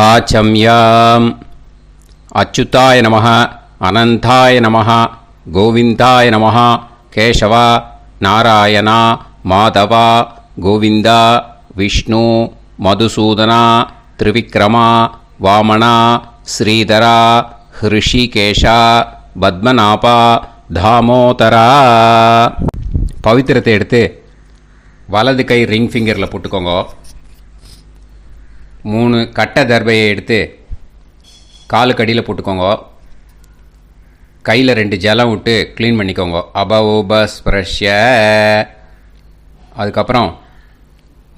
ஆச்சம்யாம். அச்சுதாய நமः, அனந்தாய நமः, கோவிந்தாய நமः, கேசவா, நாராயணா, மாதவா, கோவிந்தா, விஷ்ணு, மதுசூதனா, திரிவிக்ரமா, வாமனா, ஸ்ரீதரா, ஹிருஷிகேஷா, பத்மநாபா, தாமோதரா. பவித்திரத்தை எடுத்து வலது கை ரிங் ஃபிங்கரில் போட்டுக்கோங்க. 3 கட்டை தர்பையை எடுத்து காலுக்கடியில் போட்டுக்கோங்க. கையில் 2 ஜலம் விட்டு க்ளீன் பண்ணிக்கோங்க. அபவோபஸ்பிரஷ்ய. அதுக்கப்புறம்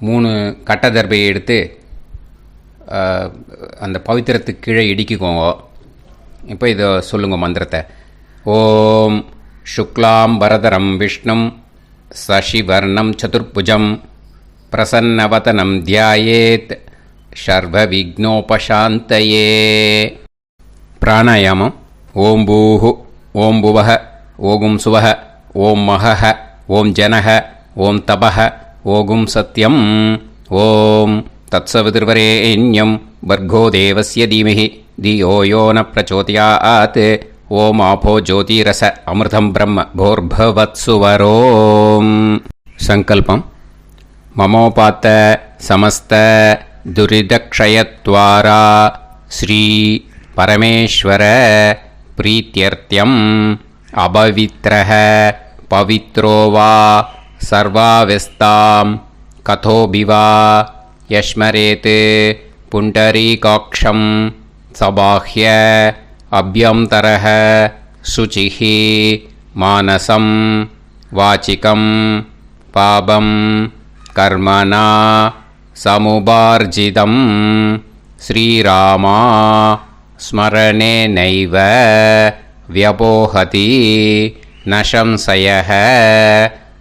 3 கட்டை தர்பையை எடுத்து அந்த பவித்திரத்துக்கு கீழே இடிக்கிக்கோங்க. இப்போ இதை சொல்லுங்க மந்திரத்தை. ஓம் சுக்லாம் வரதரம் விஷ்ணும் சசிவர்ணம் சதுர்புஜம் பிரசன்னவதனம் தியாயேத் சர்வ விக்னோபசாந்தயே. பிராணாயாமம். ஓம் பூஹு, ஓம் புவஹ, ஓகும் சுவஹ, ஓம் மஹஹ, ஓம் ஜனஹ, ஓம் தபஹ, ஓகும் சத்யம். ஓம் தத்சவிதுர்வரேண்யம் வர்கோ தேவஸ்ய தீமஹி தியோ யோ ந பிரச்சோதயாத். ஓம் ஆபோ ஜோதிரச அமிர்தம் பிரம்ம போர்பவத்சுவரோம். சங்கல்பம். மமோபாத்த சமஸ்த துரிதக்ஷயத்வாரா ஸ்ரீ பரமேஸ்வர பிரீத்யர்த்தியம் அபவித்ரஹ பவித்ரோ வா சர்வாவஸ்தாம் கதோபிவா யஸ்மரேத் புண்டரீகாக்ஷம் சபாஹ்ய அப்யந்தரஹ சுசிஹ மானசம் வாசிகம் பாபம் கர்மணா சமுபார்ஜிதம் ஸ்ரீராமா ஸ்மரணேனைவ வ்யபோஹதி நசம்சயஹ.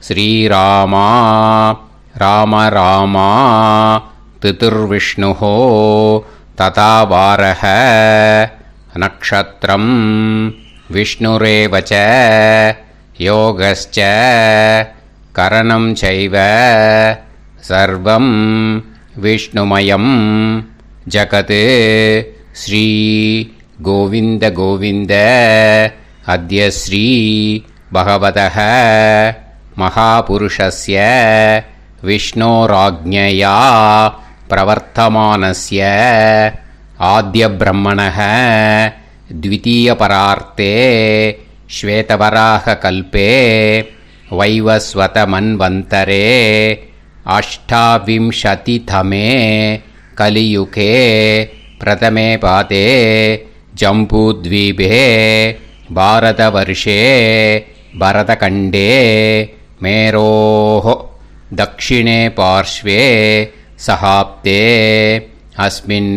ஸ்ரீராமா ராம ராமா திதிர்விஷ்ணுः ததா வாரஹ. நக்ஷத்ரம் விஷ்ணுரேவ ச யோகஸ்ச கரணம் சைவ சர்வம் விஷ்ணுமயம் ஜகத். ஸ்ரீ கோவிந்த கோவிந்த அத்ய ஸ்ரீ பகவதः மகாபுருஷஸ்ய விஷ்ணோராஜ்ஞயா பிரவர்த்தமானஸ்ய ஆத்ய பிரம்மணः த்விதீயபரார்த்தே ஸ்வேதவராக கல்பே வைவஸ்வத மன்வந்தரே அஷ்டாவிம்சதிதமே கலியுகே பிரதமே பாதே ஜம்பூத்வீபே பாரதவர்ஷே பரதகண்டே மேரோः தக்ஷிணே பார்ஷ்வே சஹாப்தே அஸ்மின்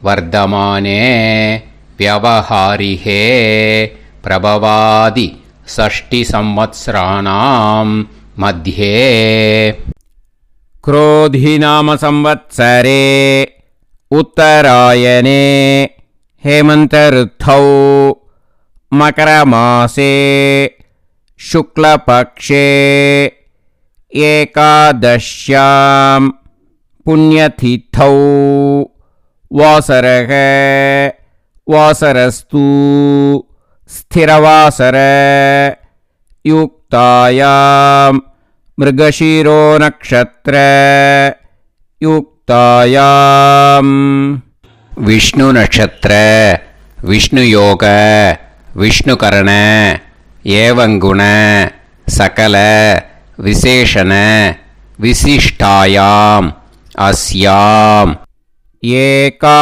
வர்தமானே व्यवहारिहे प्रभवादि षष्टि संवत्सराणां मध्ये क्रोधी नाम संवत्सरे उत्तरायणे हेमंत ऋतौ मकरमासे शुक्लपक्षे एकादश्यां पुण्यतिथौ वासरः वासरस्तु स्थिरवासर युक्तायां मृगशिरो नक्षत्र युक्तायां विष्णु नक्षत्र विष्णु योग विष्णुकरण एवं गुण सकल विशेषण विशिष्टायां अस्याम्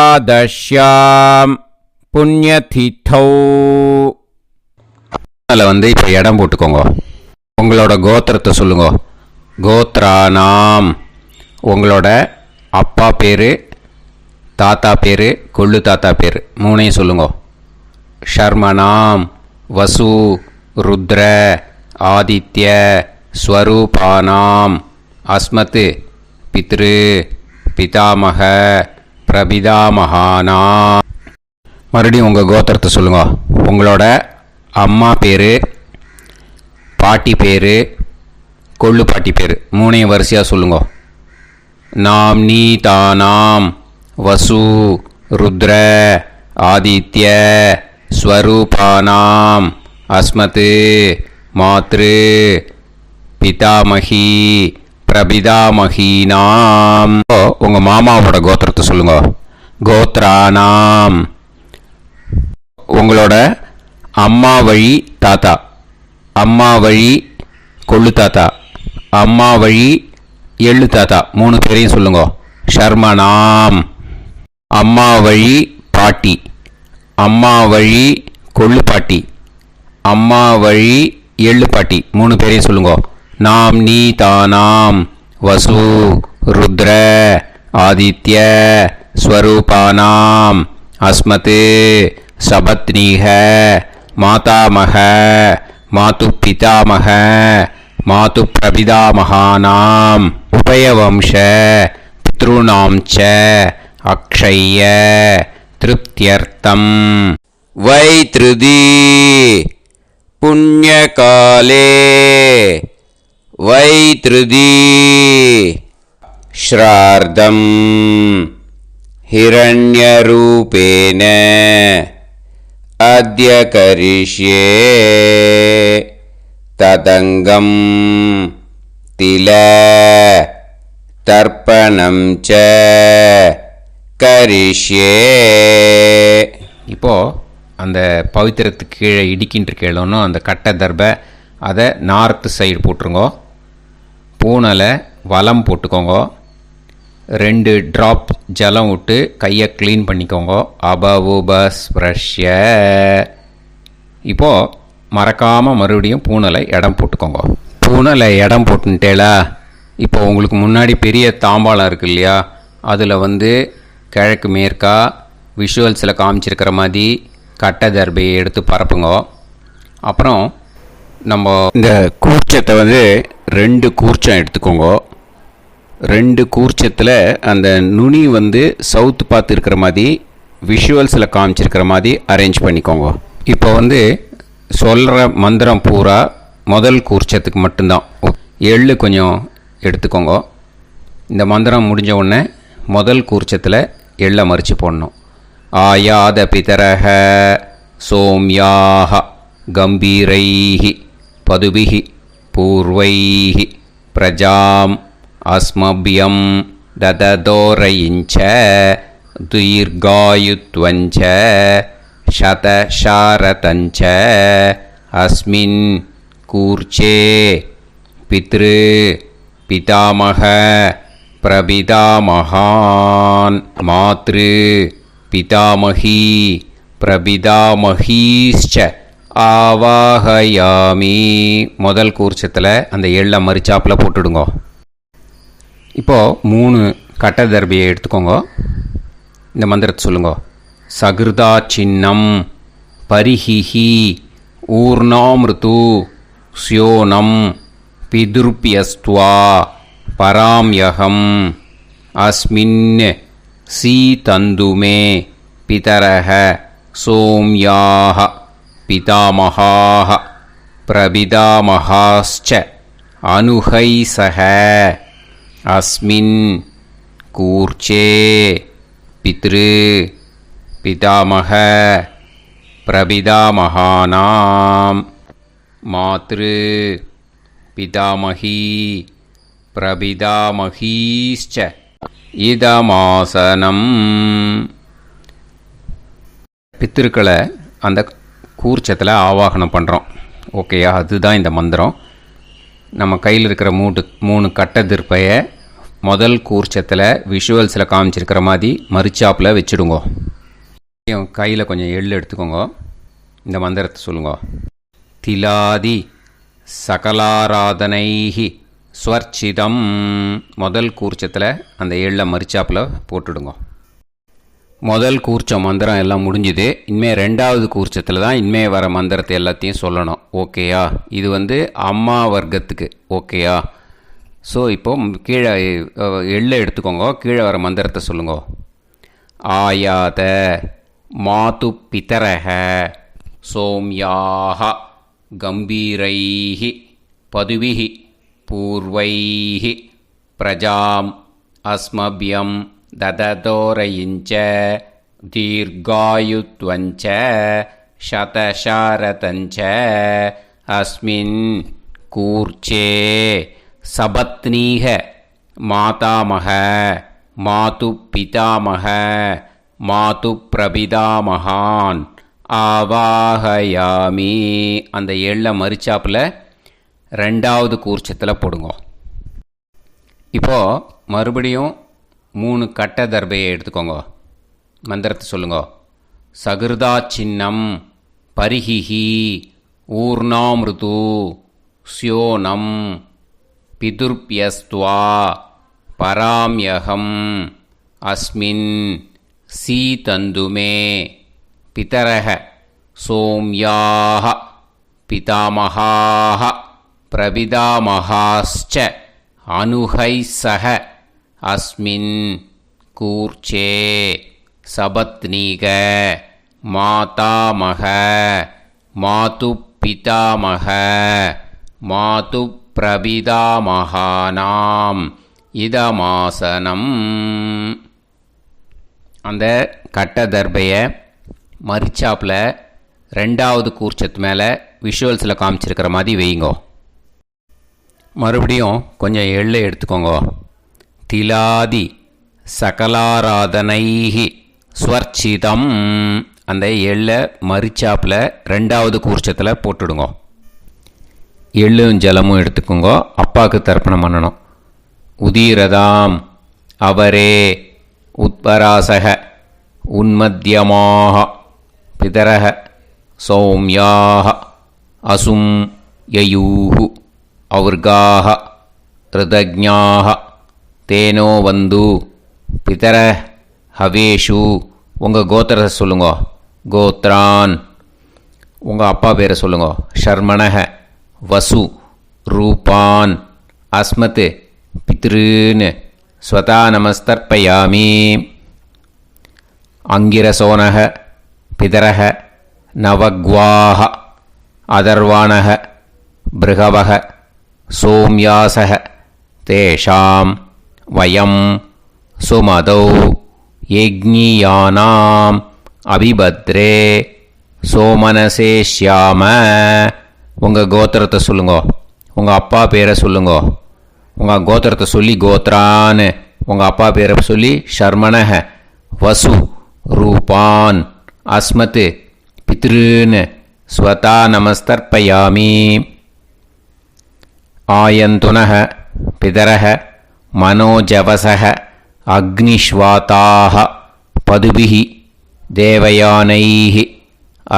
ஏகாதஷ்யாம் புண்ணியதிதௌ. அதில் இப்போ இடம் போட்டுக்கோங்க. உங்களோட கோத்திரத்தை சொல்லுங்க. கோத்ரானாம். உங்களோட அப்பா பேர், தாத்தா பேர், கொள்ளு தாத்தா பேர் 3ஐயும் சொல்லுங்க. ஷர்மனாம் வசு ருத்ர ஆதித்ய ஸ்வரூபானாம் அஸ்மத் பித்ரு பிதாமக பிரபிதாமகானா. மறுபடியும் உங்கள் கோத்திரத்தை சொல்லுங்கள். உங்களோட அம்மா பேர், பாட்டி பேர், கொள்ளு பாட்டி பேர் 3ஐயும் வரிசையாக சொல்லுங்க. நாம் நீ தானாம் வசு ருத்ர ஆதித்ய ஸ்வரூபானாம் அஸ்மத் மாத்ரு பிதாமகி பிரபிதாமகீனாம். உங்கள் மாமாவோட கோத்திரத்தை சொல்லுங்க. கோத்ரானாம். உங்களோட அம்மா வழி தாத்தா, அம்மா வழி கொள்ளு தாத்தா, அம்மா வழி எள்ளு தாத்தா, 3 பேரையும் சொல்லுங்க. ஷர்மனாம். அம்மா வழி பாட்டி, அம்மா வழி கொள்ளு பாட்டி, அம்மா வழி எள்ளு பாட்டி, 3 பேரையும் சொல்லுங்க. நாம் நீ தானாம் வசு ருத்ர ஆதித்ய ஸ்வரூபானாம் அஸ்மத் சபத்னீஹ மாதாமக மாது பிதாமக மாது பிரபிதாமகானாம் உபயவம்ச பித்ருணாம் ச அக்ஷய திருப்தியர்த்தம் வைத்ருதி புண்ணியகாலே வைத்ருதி ஸ்ரார்த்தம் ஹிரண்யரூபேன அத்ய கரிஷ்யே ததங்கம் தில தர்ப்பணம் ச கரிஷ்யே. இப்போது அந்த பவித்திரத்துக்கு கீழே இடிக்கின்ற கீழே அந்த கட்டை தர்பை அதை நார்த்து சைடு போட்டுருங்கோ. பூனலை வலம் போட்டுக்கோங்க. 2 ட்ராப் ஜலம் விட்டு கையை க்ளீன் பண்ணிக்கோங்க. அபவுபஸ்ப்ரஷ்ய. இப்போது மறக்காமல் மறுபடியும் பூனலை இடம் போட்டுக்கோங்க. பூனலை இடம் போட்டுட்டேலா. இப்போ உங்களுக்கு முன்னாடி பெரிய தாம்பாளம் இருக்கு இல்லையா, அதில் கிழக்கு மேற்கா விஷுவல்ஸில் காமிச்சிருக்கிற மாதிரி கட்டை தர்பையை எடுத்து பரப்புங்க. அப்புறம் நம்ம இந்த கூர்ச்சத்தை 2 கூர்ச்சம் எடுத்துக்கோங்க. 2 கூர்ச்சத்தில் அந்த நுனி சவுத்து பார்த்து இருக்கிற மாதிரி விஷுவல்ஸில் காமிச்சிருக்கிற மாதிரி அரேஞ்ச் பண்ணிக்கோங்க. இப்போ சொல்கிற மந்திரம் பூரா முதல் கூர்ச்சத்துக்கு மட்டும்தான். எள்ளு கொஞ்சம் எடுத்துக்கோங்க. இந்த மந்திரம் முடிஞ்ச உடனே முதல் கூர்ச்சத்தில் எள்ளை மறித்து போடணும். ஆயாத பிதரஹ சோம்யாக கம்பீரைஹி பதுபிஹி பூர்வைஹி பிரஜாம் அஸ்மபியம் தததோரயிஞ்ச தீர்காயுத்வஞ்ச சதசாரதஞ்ச அஸ்மின் கூர்ச்சே பித்ரு பிதாமக பிரபிதாமகான் மாத்ரு பிதாமகி பிரபிதாமகீஷ்ச ஆவாஹயாமி. முதல் கூர்ச்சத்தில் அந்த எள்ளை மறிச்சாப்பில் போட்டுடுங்க. இப்போது 3 கட்டை தர்பியை எடுத்துக்கோங்க. இந்த மந்திரத்தை சொல்லுங்க. சகிருதா சின்னம் பரிஹிஹி ஊர்ணாமிருத்து ஸ்யோனம் பிதுர்பியஸ்துவா பராம்யகம் அஸ்மின் சீதந்துமே பிதரஹ சோம்யாக பிதாமகாः பிரபிதாமகாश्च அனுஹைசஹ அஸ்மின் கூர்ச்சே பித்ரு பிதாமக பிரபிதாமகானாம் மாத்ரு பிதாமகி பிரபிதாமகீश्च இதமாசனம். பித்திருக்களை அந்த கூர்ச்சத்தில் ஆவாகனம் பண்ணுறோம். ஓகேயா? அதுதான் இந்த மந்திரம். நம்ம கையில் இருக்கிற 3 கட்டை திருப்பையை முதல் கூர்ச்சத்தில் விஷுவல்ஸில் காமிச்சிருக்கிற மாதிரி மறிச்சாப்பில் வச்சுடுங்க. கையில் கொஞ்சம் எள்ளு எடுத்துக்கோங்க. இந்த மந்திரத்தை சொல்லுங்க. திலாதி சகலாராதனைஹி ஸ்வர்ச்சிதம். முதல் கூர்ச்சத்தில் அந்த எள்ளை மறிச்சாப்பில் போட்டுடுங்க. முதல் கூர்ச்சம் மந்திரம் எல்லாம் முடிஞ்சுது. இனிமேல் 2வது கூர்ச்சத்தில் தான் இனிமேல் வர மந்திரத்தை எல்லாத்தையும் சொல்லணும். ஓகேயா? இது அம்மா வர்க்கத்துக்கு. ஓகேயா? ஸோ இப்போது கீழே எள்ளை எடுத்துக்கோங்க. கீழே வர மந்திரத்தை சொல்லுங்க. ஆயாத மாது பிதரஹ சோம்யாக கம்பீரைஹி பதுவிஹி பூர்வைஹி பிரஜாம் அஸ்மபியம் ददतोरयिञ्च दीर्घायुत्वञ्च शतशारतञ्च अस्मिन् कूर्चे सपत्नीः मातामह मातुपितामह मातुप्रपितामहान् ஆவாஹயாமி. அந்த எள்ளை மறிச்சாப்பில் ரெண்டாவது கூர்ச்சத்தில் போடுங்க. இப்போது மறுபடியும் 3 கட்ட தர்பையை எடுத்துக்கோங்க. மந்திரத்தை சொல்லுங்க. சகிருதா சின்னம் பரிஹிஹி ஊர்ணாமிருது ஸ்யோனம் பிதுர்பியஸ்துவா பராம்யகம் அஸ்மின் சீதந்துமே பிதரஹ சோம்யாஹ பிதாமஹாஹ பிரபிதாமஹாஸ்ச அனுஹைசஹ அஸ்மின் கூர்ச்சே சபத்னீக மாதாமக மாதுப்பிதாமக மாதுப்பிரபிதாமகானாம் இதமாசனம். அந்த கட்ட தர்பையை மரிச்சாப்பில் ரெண்டாவது கூர்ச்சத்து மேலே விஷுவல்ஸில் காமிச்சிருக்கிற மாதிரி வைங்கோ. மறுபடியும் கொஞ்சம் எள்ளை எடுத்துக்கோங்க. திலாதி சகலாராதனைஹி ஸ்வர்ச்சிதம். அந்த எள்ளை மரிச்சாப்பில் ரெண்டாவது கூர்ச்சத்தில் போட்டுடுங்க. எள்ளும் ஜலமும் எடுத்துக்கோங்க. அப்பாவுக்கு தர்ப்பணம் பண்ணணும். உதீரதாம் அவரே உத்பராசக உன்மத்யமாக பிதரஹ சௌம்யாக அசும் யயூஹு அவுர்காஹ ரிதஜ்ஞாஹ தேனோ வந்து பிதர ஹவேஷு. உங்கள் கோத்திரத்தை சொல்லுங்க. கோத்ரான். உங்கள் அப்பா பேரை சொல்லுங்க. ஷர்மணஹ வசு ரூபான் அஸ்மத் பித்ருன்னு ஸ்வதா நமஸ்தர்ப்பயாமி. அங்கிரசோனஹ பிதரஹ நவக்வாஹ அதர்வாணஹ பிருகவஹ சோம்யாசஹ தேஷாம் வயம் சுமதௌ யஜ்ஞியானாம் அபிபத்ரே சோமனசேஷ்யாம. உங்கள் கோத்திரத்தை சொல்லுங்க. உங்கள் அப்பா பேரை சொல்லுங்க. உங்கள் கோத்திரத்தை சொல்லி கோத்ரான்னு உங்கள் அப்பா பேரை சொல்லி ஷர்மணஹ வசு ரூபான் அஸ்மத் பித்ருன்னு ஸ்வதா நமஸ்தர்ப்பயாமி. ஆயந்துனஹ பிதரஹ மனோஜவசஹ அக்னிஷ்வாதாஹ பதுபிஹி தேவயானைஹி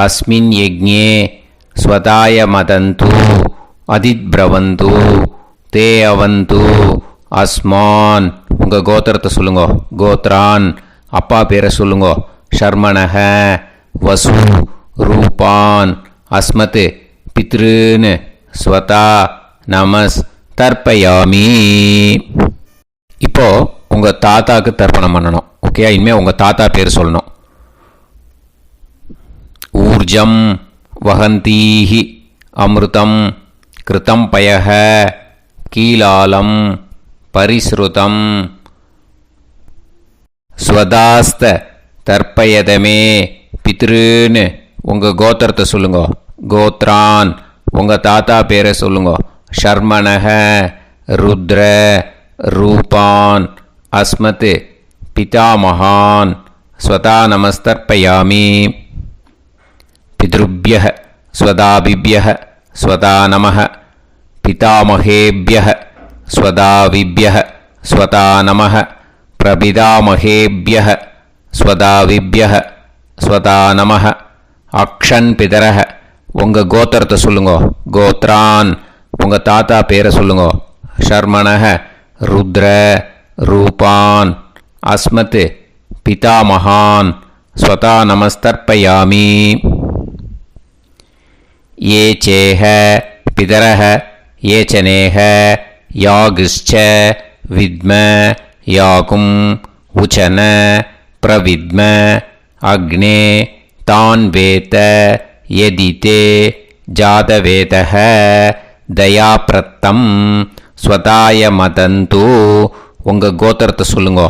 அஸ்மின் யஜ்ஞே ஸ்வதாய மதந்து அதித்ப்ரவந்து தே அவது அஸ்மான். உங்கள் கோத்திரத்தை சொல்லுங்க. கோத்ரான். அப்பா பேரை சொல்லுங்க. ஷர்மணஹ வசு ரூபான் அஸ்மத் பித்ருன்னு ஸ்வதா நமஸ் தர்ப்பயாமி. இப்போது உங்கள் தாத்தாவுக்கு தர்ப்பணம் பண்ணணும். ஓகே, இனிமேல் உங்கள் தாத்தா பேர் சொல்லணும். ஊர்ஜம் வஹந்தீஹி அமிர்தம் கிருதம் பயஹ கீலாலம் பரிஸ்ருதம் ஸ்வதாஸ்த தர்ப்பயதமே பித்ருன்னு உங்கள் கோத்திரத்தை சொல்லுங்க. கோத்ரான். உங்கள் தாத்தா பேரை சொல்லுங்க. ஷர்மணஹ ருத்ர ரூபான் அஸ்மத் பிதாமகான் ஸ்வதா நமஸ்தர்ப்பயாமி. பித்ருப்யஹ ஸ்வதாபிப்யஹ ஸ்வதா நமஹ பிதாமகேப்யஹ ஸ்வதாவிப்யஹ ஸ்வதா நமஹ பிரபிதாமகேப்யஹ ஸ்வதாவிப்யஹ ஸ்வதா நமஹ. அக்ஷன் பிதரஹ. உங்கள் கோத்திரத்தை சொல்லுங்க. கோத்ரான். உங்கள் தாத்தா பேரை சொல்லுங்க. ஷர்மணஹ ருத்ர ரூபான் அஸ்மத் பிதாமகான் ஸ்வதா நமஸ்தர்ப்பயாமி. ये चेह पितरः ये च नेह यागश्च विद्म याकुं उचन प्रविद्म अग्ने तान् वेत यदिते जातवेतः दयाप्रत्तं स्वताय मदन्तु. உங்கள் கோத்திரத்தை சொல்லுங்க.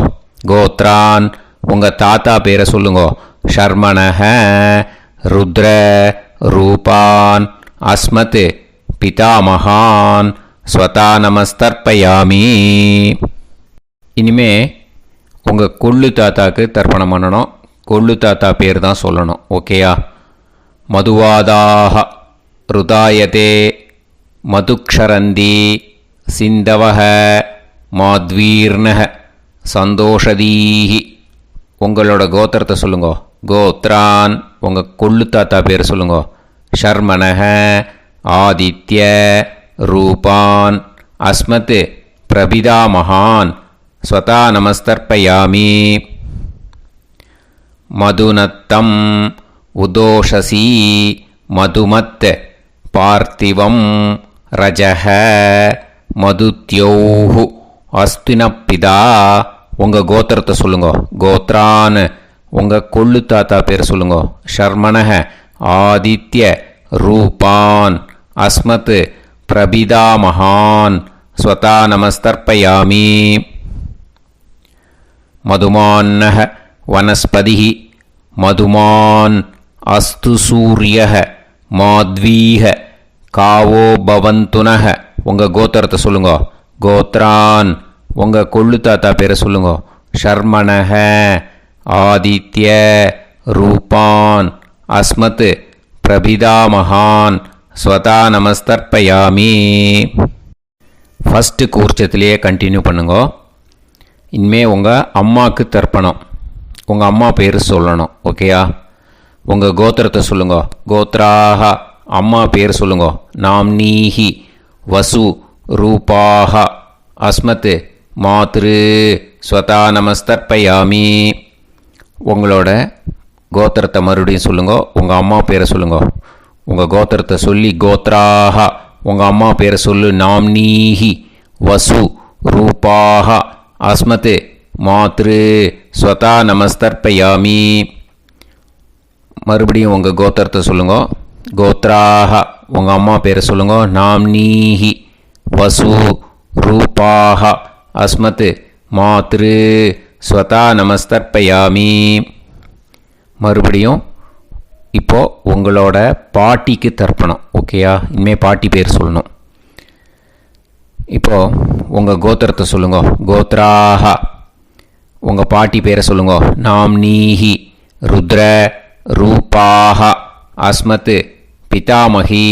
கோத்ரான் உங்கள் தாத்தா பேரை சொல்லுங்கோ. ஷர்மணஹ ருத்ர ரூபான் அஸ்மத் பிதாமகான் ஸ்வதா நமஸ்தர்ப்பயாமி. இனிமே உங்கள் கொள்ளு தாத்தாக்கு தர்ப்பணம் பண்ணணும். கொள்ளு தாத்தா பேர் தான் சொல்லணும். ஓகேயா? மதுவாதாக ருதாயதே மதுக்ஷரந்தி சிந்தவஹ மாத்வீர்ணஹ சந்தோஷதீஹி. உங்களோட கோத்திரத்தை சொல்லுங்க. கோத்ரான் உங்கள் கொள்ளு தாத்தா பேர் சொல்லுங்க. ஷர்மணஹ ஆதித்ய ரூபான் அஸ்மத் பிரபிதாமகான் ஸ்வதா நமஸ்தர்ப்பயாமி. மதுநத்தம் உதோஷசி மதுமத் பார்த்திவம் ரஜஹ மதுத்யோஹு அஸ்தினப்பிதா. உங்கள் கோத்திரத்தை சொல்லுங்க. கோத்ரான் உங்கள் கொள்ளு தாத்தா பேர் சொல்லுங்க. ஷர்மணஹ ஆதித்ய ரூபான் அஸ்மத் பிரபிதாமகான் ஸ்வதா நமஸ்தர்ப்பயாமி. மதுமான்னஹ வனஸ்பதிஹி மதுமான் அஸ்து சூரியஹ மாத்வீஹ காவோ பவந்துனஹ. உங்கள் கோத்திரத்தை சொல்லுங்க. கோத்ரான் உங்கள் கொள்ளு தாத்தா பேரை சொல்லுங்க. ஷர்மணஹ ஆதித்ய ரூபான் அஸ்மத் பிரபிதாமகான் ஸ்வதா நமஸ்தர்ப்பயாமி. ஃபஸ்ட்டு கூர்ச்சத்திலேயே கண்டினியூ பண்ணுங்க. இனிமேல் உங்கள் அம்மாவுக்கு தர்ப்பணம். உங்கள் அம்மா பேர் சொல்லணும். ஓகேயா? உங்கள் கோத்திரத்தை சொல்லுங்க. கோத்ராக அம்மா பேர் சொல்லுங்க. நாம்னீஹி வசு ரூபாக அஸ்மத் மாத்ரு ஸ்வதா நமஸ்தர்ப்பயாமி. உங்களோட கோத்திரத்தை மறுபடியும் சொல்லுங்க. உங்கள் அம்மா பேரை சொல்லுங்க. உங்கள் கோத்திரத்தை சொல்லி கோத்ராக உங்கள் அம்மா பேரை சொல்லு. நாம்னீஹி வசு ரூபாக அஸ்மத் மாத்ரு ஸ்வதா நமஸ்தர்ப்பயாமி. மறுபடியும் உங்கள் கோத்திரத்தை சொல்லுங்க. கோத்ராக உங்கள் அம்மா பேரை சொல்லுங்க. நாம்னீஹி வசு ரூபாக அஸ்மத் மாத்ரு ஸ்வதா நமஸ்தர்ப்பயாமி. மறுபடியும் இப்போது உங்களோட பாட்டிக்கு தர்ப்பணம். ஓகேயா? இனிமேல் பாட்டி பேர் சொல்லணும். இப்போது உங்கள் கோத்திரத்தை சொல்லுங்க. கோத்ராக உங்கள் பாட்டி பேரை சொல்லுங்க. நாம்னீஹி ருத்ர ரூபாக அஸ்மத் பிதாமகி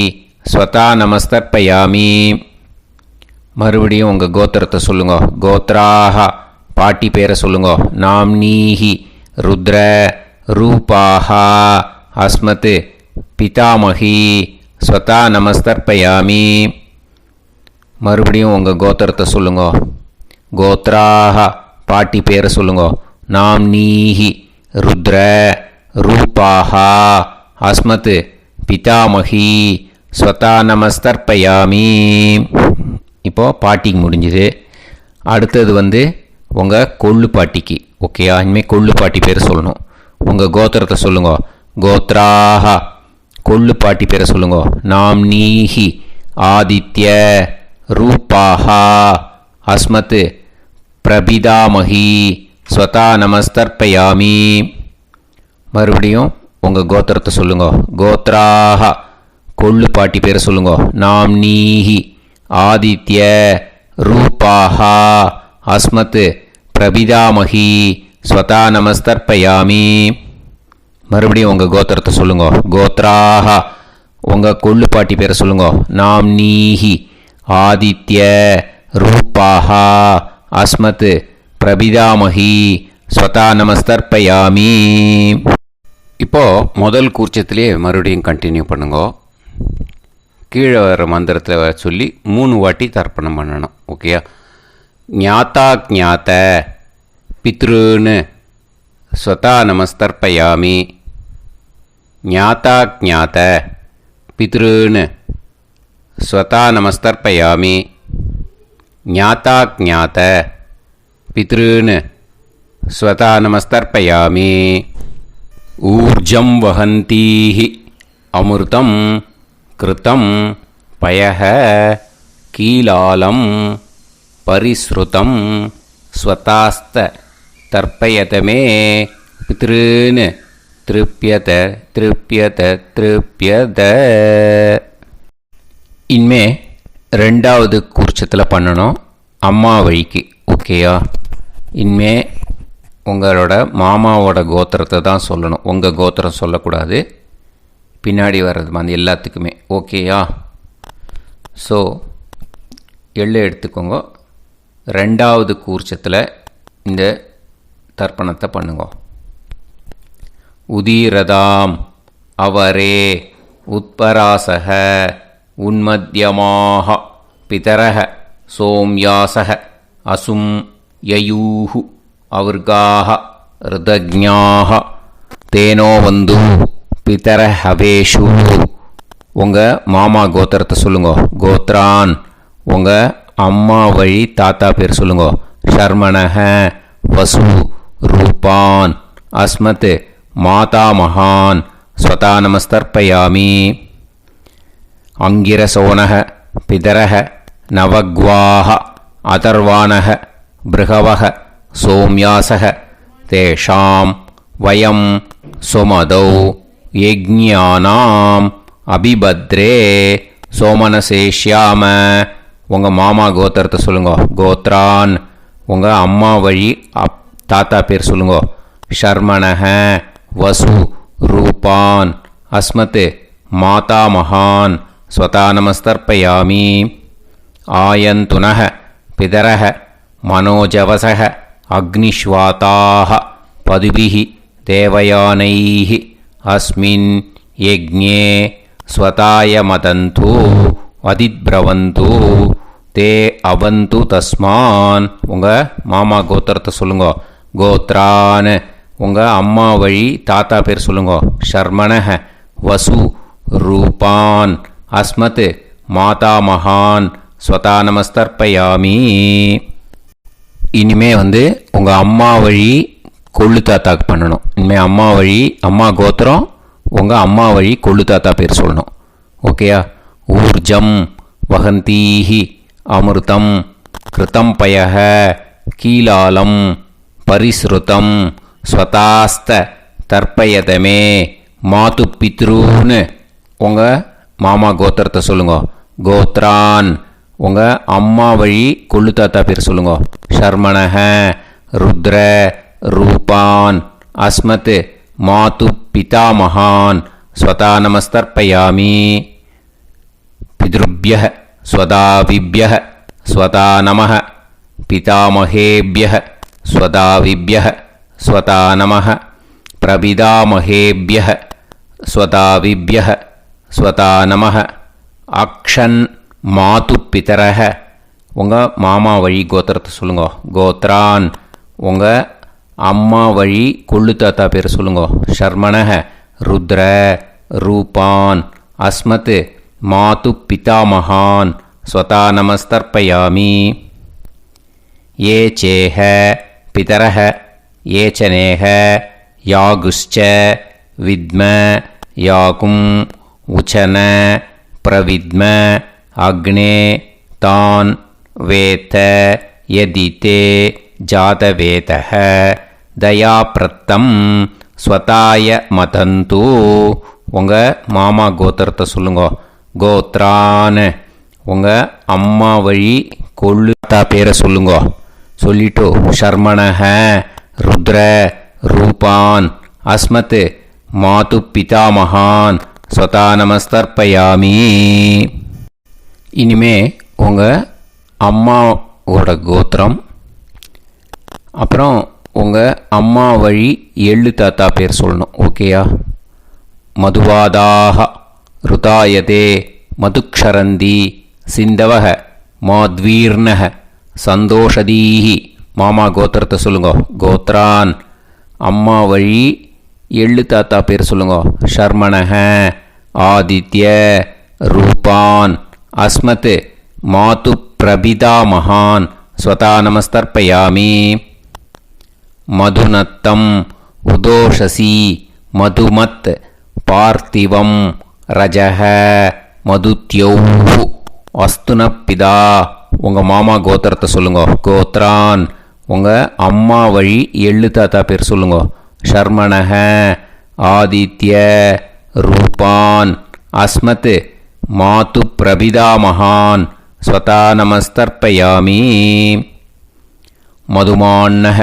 ஸ்வதா நமஸ்தர்ப்பயாமி. மறுபடியும் உங்கள் கோத்திரத்தை சொல்லுங்க. கோத்ராக பாட்டி பேரை சொல்லுங்க. நாம்னீஹி ருத்ர ரூபாக அஸ்மத் பிதாமகி ஸ்வதா நமஸ்தர்ப்பயாமி. மறுபடியும் உங்கள் கோத்திரத்தை சொல்லுங்க. கோத்ராக பாட்டி பேரை சொல்லுங்க. நாம்னீஹி ருத்ர ரூபாக அஸ்மத் பிதாமகி ஸ்வதா நமஸ்தர்ப்பயாமி. இப்போது பாட்டிக்கு முடிஞ்சுது. அடுத்தது உங்கள் கொள்ளு பாட்டிக்கு. ஓகேயா? இனிமேல் கொள்ளு பாட்டி பேர் சொல்லணும். உங்கள் கோத்திரத்தை சொல்லுங்க. கோத்ராக கொள்ளு பாட்டி பேரை சொல்லுங்க. நாம்னீஹி ஆதித்ய ரூபாக அஸ்மத் பிரபிதாமகி ஸ்வதா நமஸ்தர்ப்பயாமி. மறுபடியும் உங்கள் கோத்திரத்தை சொல்லுங்க. கோத்ராக கொள்ளு பாட்டி பேரை சொல்லுங்க. நாம்னீஹி ஆதித்ய ரூபாக அஸ்மத் பிரபிதாமகி ஸ்வதா நமஸ்தர்ப்பயாமி. மறுபடியும் உங்கள் கோத்திரத்தை சொல்லுங்க. கோத்ராக உங்கள் கொள்ளு பாட்டி பேரை சொல்லுங்க. நாம்னீஹி ஆதித்ய ரூபாக அஸ்மத் பிரபிதாமகி ஸ்வதா நமஸ்தர்ப்பயாமி. இப்போது முதல் கூர்ச்சத்திலே மறுபடியும் கண்டினியூ பண்ணுங்க. கீழே வர மந்திரத்தில் சொல்லி 3 வாட்டி தர்ப்பணம் பண்ணணும். ஓகேயா? ஞாத்தா ஞாத்த பித்ருன்னு ஸ்வதா நமஸ்தர்ப்பயாமி. ஞாத்தா ஞாத்த பித்ருன்னு ஸ்வதா நமஸ்தர்ப்பயாமி. ஞாத்தா ஞாத்த பித்ருன்னு ஸ்வதா நமஸ்தர்ப்பயாமி. ஊர்ஜம் வஹந்தீஹி அமிர்தம் கிருதம் பயஹ கீலாலம் பரிஸ்ருதம் ஸ்வதாஸ்த தர்ப்பயதமே பித்ருன்னு திருப்பியத திருப்பியத திருப்பியத. இனிமே ரெண்டாவது கூர்ச்சத்தில் பண்ணணும் அம்மா வழிக்கு. ஓகேயா? இனிமே உங்களோட மாமாவோட கோத்திரத்தை தான் சொல்லணும், உங்கள் கோத்திரம் சொல்லக்கூடாது. பின்னாடி வர்றது மாதிரி எல்லாத்துக்குமே. ஓகேயா? ஸோ எள்ளு எடுத்துக்கோங்க. ரெண்டாவது கூர்ச்சத்தில் இந்த தர்ப்பணத்தை பண்ணுங்க. உதீரதாம் அவரே உத்பராசக உன்மத்யமாக பிதரக சோம்யாசக அசும் யயூஹு அவர்காக ருதஜ்ஞாக தேனோ வந்து பிதர ஹவேஷு. உங்கள் மாமா கோத்திரத்தை சொல்லுங்க. கோத்ரான் உங்கள் அம்மா வழி தாத்தா பேர் சொல்லுங்க. ஷர்மணக வசு ரூபான் அஸ்மத் மாதா மகான் ஸ்வதா நமஸ்தர்ப்பயாமி. அங்கிரசோனக பிதரக நவக்வாக அதர்வானக பிருகவக சோம்யாசக தேஷாம் வயம் சுமதௌ யஜ்ஞானாம் அபிபத்ரே சோமனசேஷ்யாம. உங்கள் மாமா கோத்திரத்தை சொல்லுங்க. கோத்ரான் உங்கள் அம்மா வழி தாத்தா பேர் சொல்லுங்க. ஷர்மணக வசு ரூபான் அஸ்மத் மாதா மகான் ஸ்வதா நமஸ்தர்ப்பயாமி. ஆயந்துனக பிதரக மனோஜவசக அக்னிஷ்வாதாக பதுபிஹி தேவயானைஹி அஸ்மின் யஜ்ஞே ஸ்வதாய மதந்து அதிப்ரவந்து தே அவந்து தஸ்மான். உங்கள் மாமா கோத்திரத்தை சொல்லுங்க. கோத்ரான் உங்கள் அம்மா வழி தாத்தா பேர் சொல்லுங்க. ஷர்மணக வசு ரூபான் அஸ்மத் மாதா மகான் ஸ்வதா நமஸ்தர்ப்பயாமி. இனிமே உங்கள் அம்மா வழி கொள்ளு தாத்தாக்கு பண்ணணும். இனிமேல் அம்மா வழி அம்மா கோத்திரம் உங்கள் அம்மா வழி கொள்ளு தாத்தா பேர் சொல்லணும். ஓகேயா? ஊர்ஜம் வகந்தீஹி அமிர்தம் கிருதம் பயக கீலாலம் பரிஸ்ருதம் ஸ்வதாஸ்த தர்ப்பயதமே மாது பித்ருன்னு உங்கள் மாமா கோத்திரத்தை சொல்லுங்க. கோத்ரான் உங்கள் அம்மா வழி கொள்ளு தாத்தா பேர் சொல்லுங்க. ஷர்மணக ருத்ர ரூபான் அஸ்மத் மாது பிதா மகான் ஸ்வதா நமஸ்தர்ப்பயாமி. பித்ருப்யः ஸ்வதாவிப்யः ஸ்வதா நமः பிதாமகேப்யः ஸ்வதாவிப்யः ஸ்வதா நமः பிரபிதாமகேப்யः ஸ்வதாவிப்யः ஸ்வதா நமः. அக்ஷன் மாது பிதரக உங்கள் மாமா வழி கோத்திரத்தை சொல்லுங்க. கோத்ரான் உங்கள் அம்மா வழி கொள்ளு தாத்தா பேர் சொல்லுங்க. ஷர்மணக ருத்ர ரூபான் அஸ்மத் மாது பிதா மகான் ஸ்வதா நமஸ்தர்ப்பயாமி. ஏ சேஹ பிதரக ஏச்சனேக யாகுஷ்ச வித்ம யாகும் உச்சன பிரவித்ம அக்னே தான் வேத யதிதே ஜாதவேதः தயாப்ரத்தம் ஸ்வதாய மதந்து. உங்கள் மாமா கோத்திரத்தை சொல்லுங்க. கோத்ரான் உங்கள் அம்மா வழி கொள்ளு தாத்தா பேரை சொல்லுங்க. சொல்லிட்டு ஷர்மணக ருத்ர ரூபான் அஸ்மத் மாது பிதா மகான் ஸ்வதா நமஸ்தர்ப்பயாமி. இனிமே உங்கள் அம்மாவோட கோத்திரம் அப்புறம் உங்கள் அம்மா வழி எள்ளு தாத்தா பேர் சொல்லணும். ஓகேயா? மதுவாதாக ருதாயதே மதுக்ஷரந்தி சிந்தவக மாத்வீர்ணக சந்தோஷதீஹி. மாமா கோத்திரத்தை சொல்லுங்க. கோத்ரான் அம்மா வழி எள்ளு தாத்தா பேர் சொல்லுங்க. ஷர்மணக ஆதித்ய ரூபான் அஸ்மத் மாது பிரபிதா மகான் ஸ்வதா நமஸ்தர்ப்பயாமி. மதுநத்தம் உதோஷசி மதுமத் பார்த்திவம் ரஜக மதுத்யௌஹு அஸ்துனப்பிதா. உங்கள் மாமா கோத்திரத்தை சொல்லுங்க. கோத்ரான் உங்கள் அம்மா வழி எள்ளு தாத்தா பேர் சொல்லுங்க. ஷர்மணஹ, ஆதித்ய, ரூபான், அஸ்மத், மாது பிரபிதாமகான், ஸ்வதா நமஸ்தர்ப்பயாமி. மதுமான்னஹ,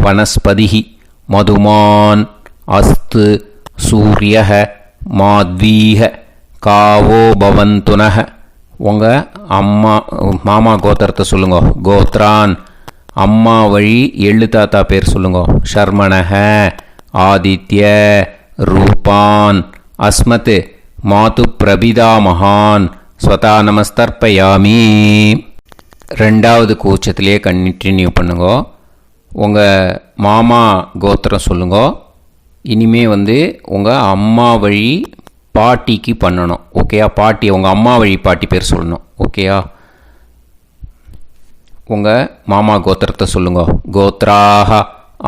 வனஸ்பதிஹி, மதுமான், அஸ்து, சூரியஹ, மாத்வீஹ, காவோ பவந்துனஹ. உங்கள் மாமா கோத்திரத்தை சொல்லுங்க. கோத்ரான், அம்மா வழி எள்ளு தாத்தா பேர் சொல்லுங்க. ஷர்மணஹ, ஆதித்ய, ரூபான், அஸ்மத், மாது பிரபிதாமகான், ஸ்வதா நமஸ்தர்ப்பயாமி. ரெண்டாவது கூச்சத்திலே கண்டினியூ பண்ணுங்க. உங்கள் மாமா கோத்திரம் சொல்லுங்க. இனிமே உங்கள் அம்மா வழி பாட்டிக்கு பண்ணணும். ஓகேயா? பாட்டி, உங்கள் அம்மா வழி பாட்டி பேர் சொல்லணும். ஓகேயா? உங்கள் மாமா கோத்திரத்தை சொல்லுங்க. கோத்ராஹ,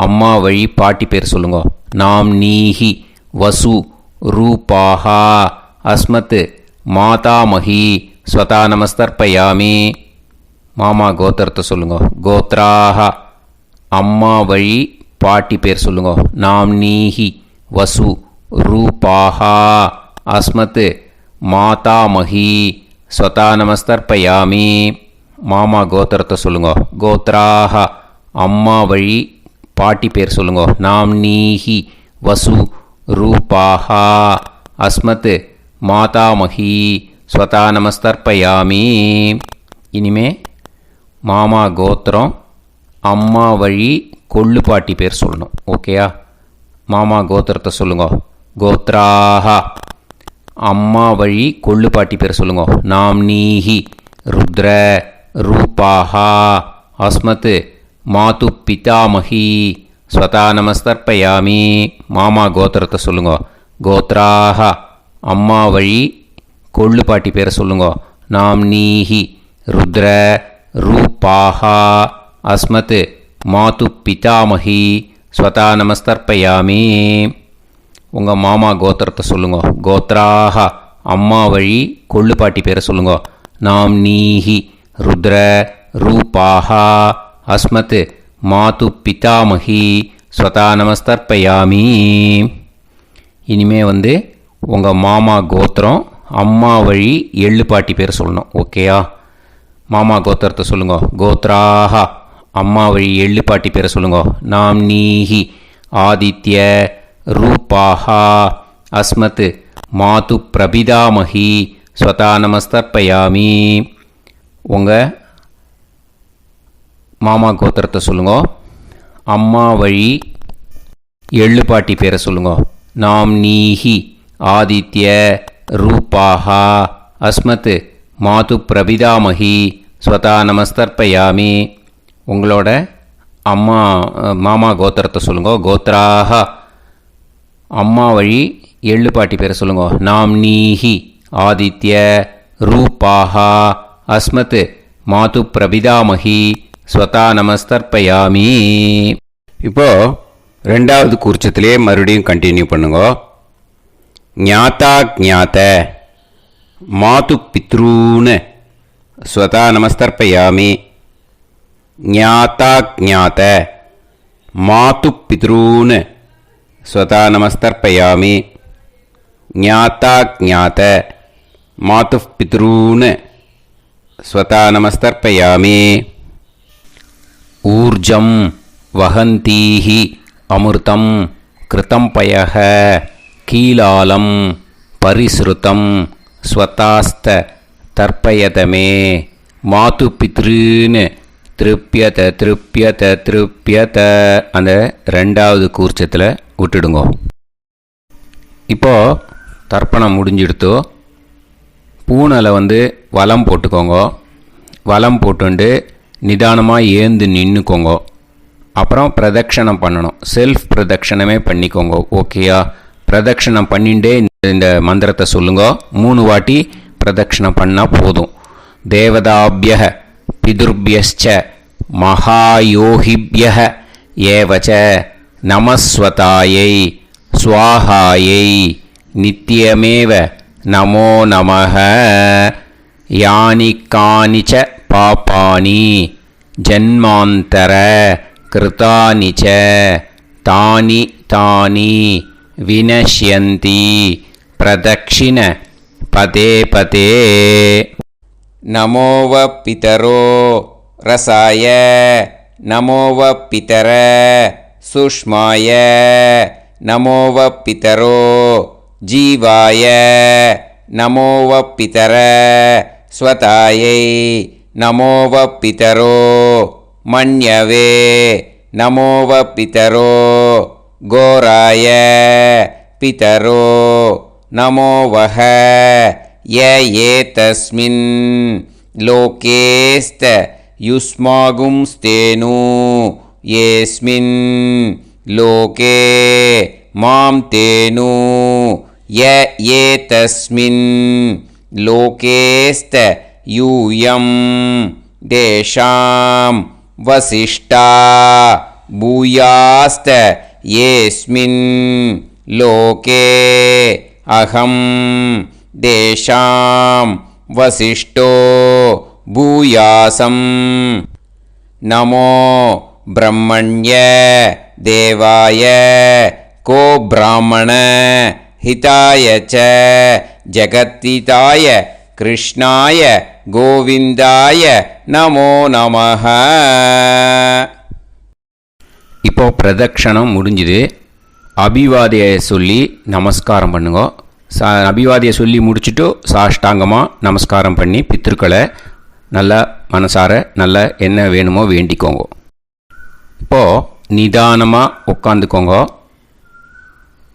அம்மா வழி பாட்டி பேர் சொல்லுங்க. நாம் நீஹி, வசு, ரூபாஹா, அஸ்மத், மாதாமஹி, ஸ்வதா நமஸ்தர்ப்பயாமி. மாமா கோத்திரத்தை சொல்லுங்க. கோத்ராஹ, அம்மா வழி பாட்டி பேர் சொல்லுங்க. நாம் நீஹி, வசு, ரூபாஹா, அஸ்மத், மாதாமஹி, ஸ்வதா நமஸ்தர்ப்பயாமி. மாமா கோத்திரத்தை சொல்லுங்க. கோத்ராஹ, அம்மா வழி பாட்டி பேர் சொல்லுங்க. நாம் நீஹி, வசு, ரூபாஹா, அஸ்மத், மாதாமஹி, ஸ்வதா நமஸ்தர்ப்பயாமி. இனிமே மாமா கோத்திரம் அம்மா வழி கொள்ளு பாட்டி பேர் சொல்லணும். ஓகேயா? மாமா கோத்திரத்தை சொல்லுங்க. கோத்ராஹ, அம்மா வழி கொள்ளு பாட்டி பேர் சொல்லுங்க. நாம் நீஹி, ருத்ர, ரூபாஹா, அஸ்மத், மாது பிதாமஹி, ஸ்வதா நமஸ்தர்ப்பயாமி. மாமா கோத்திரத்தை சொல்லுங்க. கோத்ராஹ, அம்மா வழி கொள்ளு பாட்டி பேரை சொல்லுங்க. நாம் நீஹி, ருத்ர, ரூபாஹா, அஸ்மத், மாது பிதாமஹி, ஸ்வதா நமஸ்தர்ப்பயாமி. உங்கள் மாமா கோத்திரத்தை சொல்லுங்க. கோத்ராஹ, அம்மா வழி கொள்ளு பாட்டி பேரை சொல்லுங்க. நாம் நீஹி, ருத்ர, ரூபாஹா, அஸ்மத், மாது பிதாமஹி, ஸ்வதா நமஸ்தர்ப்பயாமி. இனிமே உங்கள் மாமா கோத்திரம் அம்மா வழி எள்ளு பாட்டி பேர் சொல்லணும். ஓகேயா? மாமா கோத்திரத்தை சொல்லுங்க. கோத்ராஹ, அம்மா வழி எள்ளு பாட்டி பேரை சொல்லுங்க. நாம் நீஹி, ஆதித்ய, ரூபாஹா, அஸ்மத், மாது பிரபிதாமஹி, ஸ்வதா நமஸ்தர்ப்பயாமி. உங்கள் மாமா கோத்திரத்தை சொல்லுங்க. அம்மா வழி எள்ளு பாட்டி பேரை சொல்லுங்க. நாம் நீஹி, ஆதித்ய, ரூபாஹா, அஸ்மத், மாது பிரபிதாமஹி, ஸ்வதா நமஸ்தர்ப்பயாமி. உங்களோட மாமா கோத்திரத்தை சொல்லுங்க. கோத்ராஹ, அம்மா வழி எள்ளு பாட்டி பேரை சொல்லுங்க. நாம் நீஹி, ஆதித்ய, ரூபாஹா, அஸ்மத், மாது பிரபிதாமஹி, ஸ்வதா நமஸ்தர்ப்பயாமி. இப்போது ரெண்டாவது கூர்ச்சத்திலே மறுபடியும் கண்டினியூ பண்ணுங்க. ஞாதா ஞாத, மாது பித்ரூன், ஸ்வதா நமஸ்தர்ப்பயாமி. ஞாதா ஞாத, மாது பித்ரூன், ஸ்வதா நமஸ்தர்ப்பயாமி. ஞாதா ஞாத, மாது பித்ரூன், ஸ்வதா நமஸ்தர்ப்பயாமி. ஊர்ஜம் வஹந்தீஹி அமிர்தம் கிருதம் பயஹ கீலாலம் பரிஸ்ருதம் ஸ்வதாஸ்த தர்ப்பயதமே. மாது பித்ருன்னு திருப்பியத திருப்பியத திருப்பியத அந்த ரெண்டாவது கூர்ச்சத்தில் விட்டுடுங்க. இப்போது தர்ப்பணம் முடிஞ்சிடுத்தோ பூனலை வலம் போட்டுக்கோங்க. வலம் போட்டுண்டு நிதானமாக ஏந்து நின்றுக்கோங்க. அப்புறம் பிரதட்சணம் பண்ணணும். செல்ஃப் பிரதட்சணமே பண்ணிக்கோங்க. ஓகேயா? பிரதட்சணம் பண்ணிண்டே இந்த மந்திரத்தை சொல்லுங்க. 3 வாட்டி பிரதட்சணம் பண்ணால் போதும். தேவதாபிய பிதுர்பியச்ச மகாயோகிபிய ஏவச்ச நமஸ்வதாயை ஸ்வாஹாயை நித்யமேவ நமோ நமஹ. யானி கானிச்ச பாபானி ஜன்மாந்தர கிருதானி ச தானி தானி வினஷ்யந்தி பிரதக்ஷிண பதே பதே. நமோவ பிதரோ ரசாய நமோவ பிதர சுஷ்மாய நமோவ பிதரோ ஜீவாய நமோவ பிதர ஸ்வதாயை நமோவ பிதரோ மன்யவே நமோவ பிதரோ கோராய பிதரோ நமோவஹ ய ஏதஸ்மின் லோகேஸ்த யுஸ்மாகும்ஸ்தேனு ஏஸ்மின் லோகே மாம் தேனு ய ஏதஸ்மின் லோகேஸ்த யூயம் தேஷாம் வசிஷ்டா பூயாஸ்த ஏஸ்மின் லோகே அகம் தேஷாம் வசிஷ்டோ பூயாசம். நமோ பிரம்மண்ய தேவாய கோ பிராமண ஹிதாய ச ஜகத்திதாய கிருஷ்ணாய கோவிந்தாய நமோ நமஹ. இப்போ பிரதக்ஷணம் முடிஞ்சுது. அபிவாதியை சொல்லி நமஸ்காரம் பண்ணுங்க. அபிவாதியை சொல்லி முடிச்சுட்டு சாஷ்டாங்கமாக நமஸ்காரம் பண்ணி பித்ருக்களை நல்லா மனசார நல்லா என்ன வேணுமோ வேண்டிக்கோங்க. இப்போது நிதானமாக உட்காந்துக்கோங்க.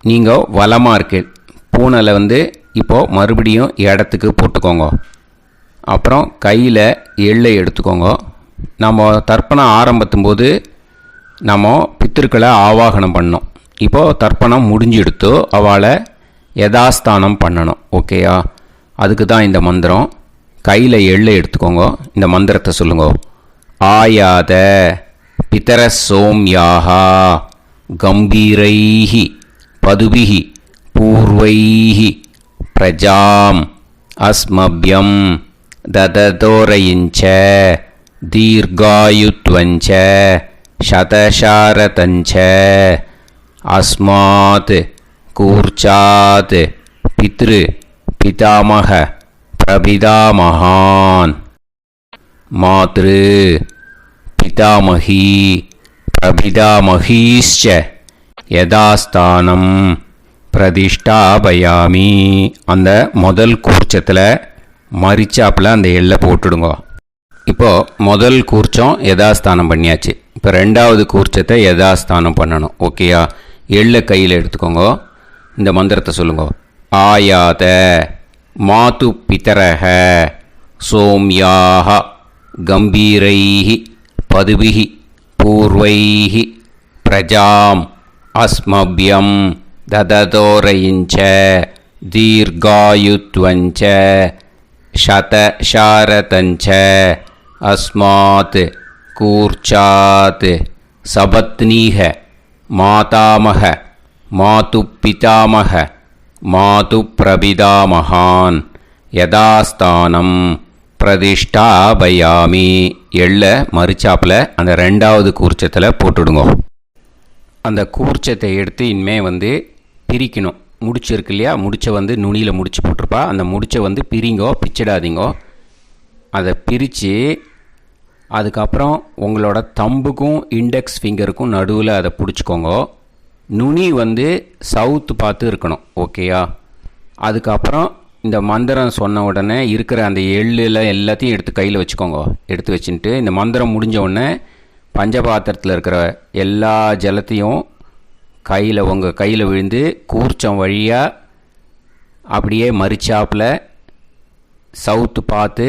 நீங்கள் வலமாக இருக்கு பூனையில் இப்போது மறுபடியும் இடத்துக்கு போட்டுக்கோங்க. அப்புறம் கையில் எள்ளை எடுத்துக்கோங்க. நம்ம தர்ப்பணம் ஆரம்பித்தும் போது நம்ம பித்திருக்களை ஆவாகனம் பண்ணோம். இப்போது தர்ப்பணம் முடிஞ்செடுத்து அவளை யதாஸ்தானம் பண்ணணும். ஓகேயா? அதுக்கு தான் இந்த மந்திரம். கையில் எள்ளை எடுத்துக்கோங்க. இந்த மந்திரத்தை சொல்லுங்க. ஆயாத பிதர சோம்யாஹா கம்பீரைஹி பதுபிஹி பூர்வைஹி பிரஜாம் அஸ்மப்யம் தததோரயிஞ்ச தீர்காயுத்வஞ்ச சதசாரதஞ்ச அஸ்மாத் கூர்ச்சாத் பித்ரு பிதாமக பிரபிதாமகான் மாத்ரு பிதாமகி பிரபிதாமகீஸ்ச யதாஸ்தானம் பிரதிஷ்டாபயாமி. அந்த முதல் கூர்ச்சத்தில் மரிச்சாப்பில் அந்த எள்ளை போட்டுடுங்க. இப்போது முதல் கூர்ச்சம் யதாஸ்தானம் பண்ணியாச்சு. இப்போ ரெண்டாவது கூர்ச்சத்தை யதாஸ்தானம் பண்ணணும். ஓகேயா? எள்ளை கையில் எடுத்துக்கோங்க. இந்த மந்திரத்தை சொல்லுங்க. ஆயாத மாது பிதரஹ சோம்யாக கம்பீரைஹி பதுபிஹி பூர்வைஹி பிரஜாம் அஸ்மப்யம் தததோரயிஞ்ச தீர்காயுத்வஞ்ச சதசாரதஞ்ச அஸ்மாத் கூர்ச்சாத் சபத்னீஹ மாதாமக மாது பிதாமக மாது பிரபிதாமகான் யதாஸ்தானம் பிரதிஷ்டாபயாமி. எள்ள மரிச்சாப்பில் அந்த ரெண்டாவது கூர்ச்சத்தில் போட்டுடுங்க. அந்த கூர்ச்சத்தை எடுத்து இனிமே பிரிக்கணும். முடிச்சிருக்கு இல்லையா? முடிச்சை நுனியில் முடிச்சு போட்டிருப்பா. அந்த முடிச்சை பிரிங்கோ, பிச்சிடாதீங்கோ. அதை பிரித்து அதுக்கப்புறம் உங்களோட தம்புக்கும் இண்டெக்ஸ் ஃபிங்கருக்கும் நடுவில் அதை பிடிச்சிக்கோங்க. நுனி சவுத்து பார்த்து இருக்கணும். ஓகேயா? அதுக்கப்புறம் இந்த மந்திரம் சொன்ன உடனே இருக்கிற அந்த எள்ளில் எல்லாத்தையும் எடுத்து கையில் வச்சுக்கோங்க. எடுத்து வச்சுட்டு இந்த மந்திரம் முடிஞ்ச உடனே பஞ்சபாத்திரத்தில் இருக்கிற எல்லா ஜலத்தையும் உங்கள் கையில் விழுந்து கூர்ச்சம் வழியாக அப்படியே மரிச்சாப்பில் சவுத்து பார்த்து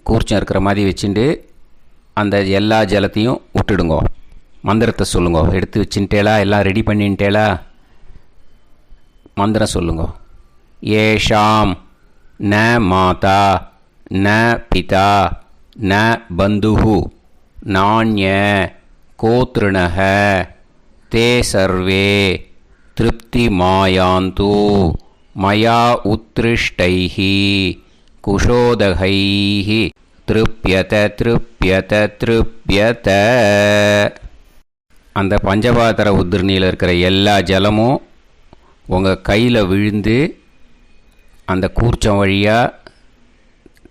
கூர்ச்சம் இருக்கிற மாதிரி வச்சுட்டு அந்த எல்லா ஜலத்தையும் விட்டுடுங்க. மந்திரத்தை சொல்லுங்க. எடுத்து வச்சுட்டேலா? எல்லாம் ரெடி பண்ணிட்டேலா? மந்திரம் சொல்லுங்க. ஏஷாம் ந மாதா ந பிதா ந பந்துஹு நாண்ய கோத்ருணஹ தே சர்வே திருப்தி மாயாந்து மயா உத்ருஷ்டைஹி குஷோதகைஹி திருப்யத திருப்யத திருப்யத. அந்த பஞ்சபாத்திர உதிரணியில் இருக்கிற எல்லா ஜலமும் உங்கள் கையில் விழுந்து அந்த கூர்ச்சம் வழியாக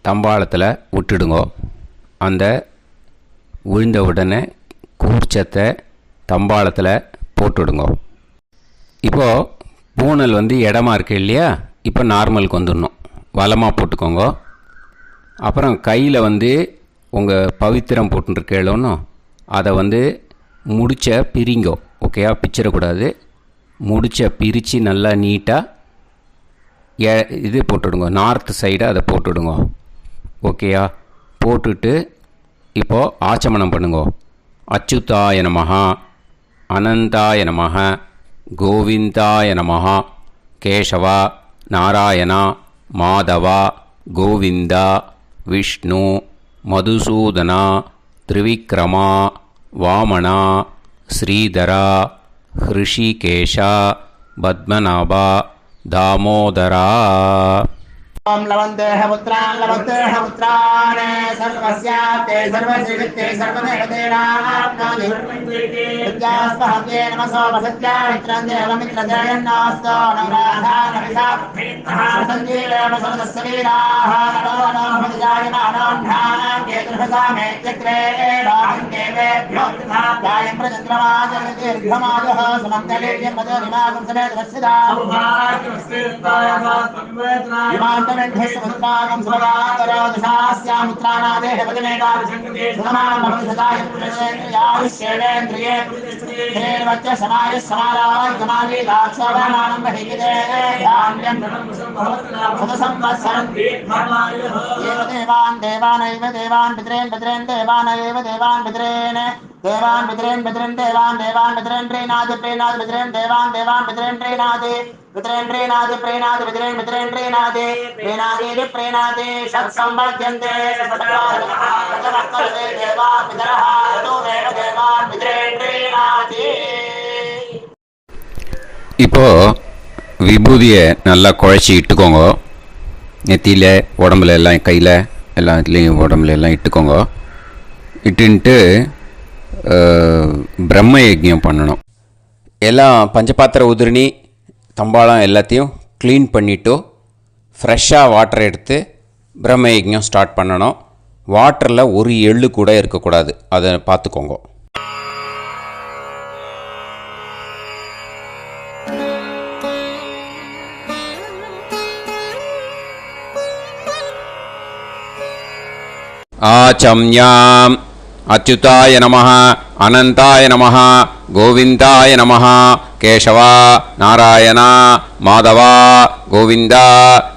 தம்பாளத்தில் விட்டுடுங்கோ. அந்த விழுந்த உடனே கூர்ச்சத்தை தம்பாளத்தில் போட்டுடுங்கோ. இப்போது பூனல் இடமா இருக்கு இல்லையா, இப்போ நார்மலுக்கு வந்துடணும். வலமாக போட்டுக்கோங்க. அப்புறம் கையில் உங்கள் பவித்திரம் போட்டுருக்கேளோன்னு அதை முடிச்ச பிரிங்கோ. ஓகேயா, பிச்சிடக்கூடாது. முடிச்ச பிரித்து நல்லா நீட்டாக இது போட்டுடுங்க, நார்த் சைடை அதை போட்டுடுங்க. ஓகேயா, போட்டுட்டு இப்போது ஆச்சமனம் பண்ணுங்க. அச்சுதாய நமஹ, அனந்தாய நமஹ, கோவிந்தாய நமஹ, கேசவா, நாராயணா, மாதவா, கோவிந்தா, விஷ்ணு, மதுசூதனா, திரிவிக்ரமா, வாமனா, ஸ்ரீதரா, ஹிருஷிகேஷா, பத்மநாபா, தாமோதரா. ओम लवन्तेह पुत्रान् लवन्तेह पुत्रान् सर्वस्याप्ते सर्वश्रीवित्ते सर्वदेवतेनाप्नोति विद्यास्पहव्ये नमसो वसत्यामित्रं देवमित्रजयन्नास्तो नवराधानविषाः सञ्जीवेम सरदस्य वीराः नमो नमोऽजायमानोऽन्धानां केतुर्भसामेत्यग्रे बाहुं देवेभ्यो गायं प्रचन्द्रमाजर्दीर्घमायुः सुमङ्गलीर्यमदोरिमागं समेतवस्यदा ेन्द्रयेन्द्रिये देवान् देवानैव देवान् पितॄन् पितॄन् देवानैव देवान् पितॄन् देवान् पितॄन् पितॄन् देवान् देवान् पितॄन् प्रीणाति प्रीणाति पितॄन् देवान् देवान् पितॄन् प्रीणाति पितॄन् प्रीणाति प्रीणाति पितॄन् पितॄन् प्रीणाति प्रीणाति प्रीणाति षट्सम्पद्यन्ते देवा पितरः तोमेव देवान् पितॄन् प्रीणाति. இப்போ விபூதியை நல்லா குழச்சி இட்டுக்கோங்க. நெத்தியில், உடம்புல எல்லாம், கையில் எல்லாத்துலேயும் உடம்புல எல்லாம் இட்டுக்கோங்க. இட்டுன்ட்டு பிரம்ம யஜ்ஞம் பண்ணணும். எல்லாம் பஞ்சபாத்திர உதிரணி தம்பாளம் எல்லாத்தையும் க்ளீன் பண்ணிவிட்டு ஃப்ரெஷ்ஷாக வாட்டர் எடுத்து பிரம்ம யஜ்ஞம் ஸ்டார்ட் பண்ணணும். வாட்டரில் ஒரு எள்ளு கூட இருக்கக்கூடாது, அதை பார்த்துக்கோங்க. ஆச்சம்யாம் அச்சுதாய நமஹ, அனந்தாய நமஹ, கோவிந்தாய நமஹ, கேசவா, நாராயணா, மாதவா, கோவிந்தா,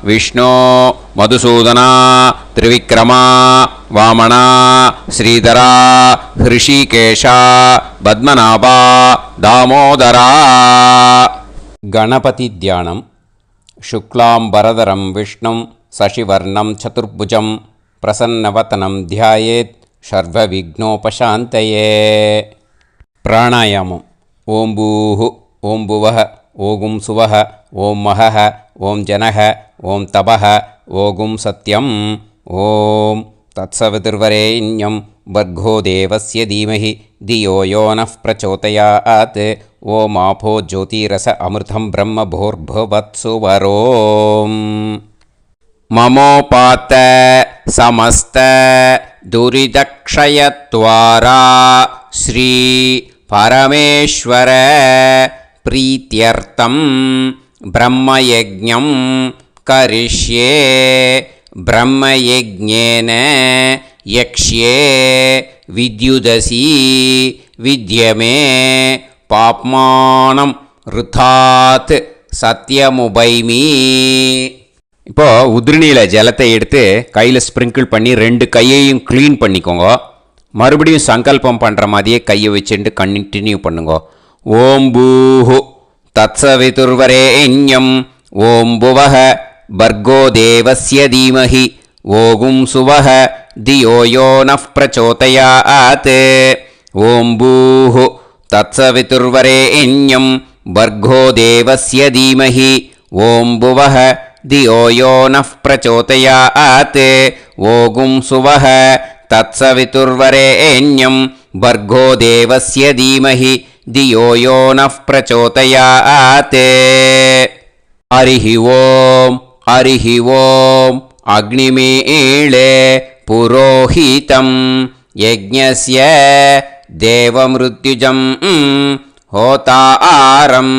விஷ்ணு, மதுசூதனா, திரிவிக்ரமா, வாமனா, ஸ்ரீதரா, ஹிருஷிகேஷா, பத்மநாபா, தாமோதரா. கணபதி தியானம். சுக்லாம்பரதரம் விஷ்ணும் சசிவர்ணம் சதுர்புஜம் பிரசன்னவதனம் தியாயேத் சர்வவிக்னோபசாந்தயே. பிராணாயாமம். ஓம் பூஹு, ஓம் புவஹ, ஓகும் சுவஹ, ஓம் மஹஹ, ஓம் ஜனஹ, ஓம் தபஹ, ஓகும் சத்யம். ஓம் தத்சவிதுர்வரேண்யம் வர்கோ தேவஸ்ய தீமஹி தியோ யோ நः பிரச்சோதயாத். ஓம் ஆபோ ஜோதிரஸ அமிர்தம் பிரம்ம பூர்புவத்சு வரோம். மமோபாத்த சமஸ்த துரிதக்ஷயத்வாரா ஸ்ரீ பரமேஸ்வர பிரீத்யர்த்தம் பிரம்மயஜ்ஞம் கரிஷ்யே. பிரம்மயஜ்ஞேன யக்ஷ்யே வித்யுதசி வித்யமே பாப்மானம் ருதாத் சத்யமுபைமி. இப்போது உதிரணியில் ஜலத்தை எடுத்து கையில் ஸ்ப்ரிங்கிள் பண்ணி 2 கையையும் க்ளீன் பண்ணிக்கோங்க. மறுபடியும் சங்கல்பம் பண்ணுற மாதிரியே கையை வச்சுட்டு கண்டினியூ பண்ணுங்க. ஓம் பூஹு தத்சவிதுர்வரேண்யம் ஓம் புவஹ பர்கோ தேவஸ்ய தீமஹி ஓகும் சுவஹ தியோ யோ நः பிரச்சோதயாத். ஓம் பூஹு தத்சவிதுர்வரேண்யம் பர்கோ தேவஸ்ய தீமஹி ஓம் புவஹ தியோ யோ நः பிரச்சோதயாத். ஓகும் சுவஹ தத்சவிதுர்வரேண்யம் பர்கோ தேவஸ்ய தீமஹி धियो यो नः प्रचोदयात् हरिः ओम् अग्निमीळे पुरोहितं यज्ञस्य देवमृत्युजं होतारं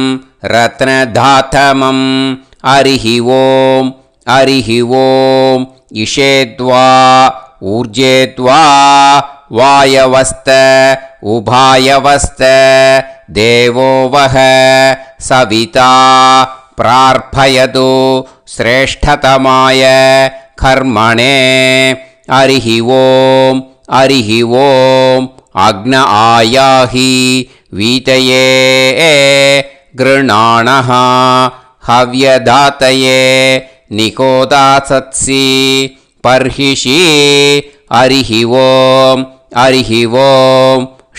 रत्नधातमं हरिः ओम् इषेद्वा ऊर्जेद्वा वायवस्त उभायवस्त देवो वः सविता प्रार्थयतु श्रेष्ठतमाय कर्मणे हरिः ओम् अग्न आयाहि वीतये गृणाणः हव्यदातये निकोदासत्सि पर्हिषि हरिः ओम्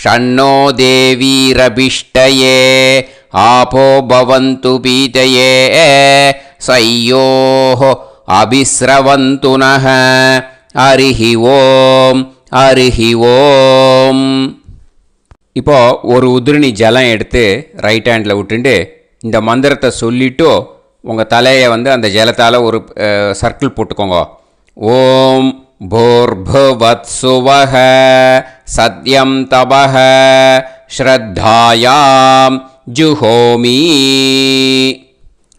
षण्णो देवीरभिष्टये आपो भवन्तु पीतये सयोः अभिस्रवन्तु नः हरिः ओम् இப்போ ஒரு உதிரணி ஜலம் எடுத்து ரைட் ஹேண்டில் விட்டுண்டு இந்த மந்திரத்தை சொல்லிவிட்டு உங்கள் தலையை வந்து அந்த ஜலத்தால் ஒரு சர்க்கிள் போட்டுக்கோங்க. ஓம் भूर्भुवत्सुवः सत्यं तपः ஸ்ரத்தாயாம் ஜுஹோமி.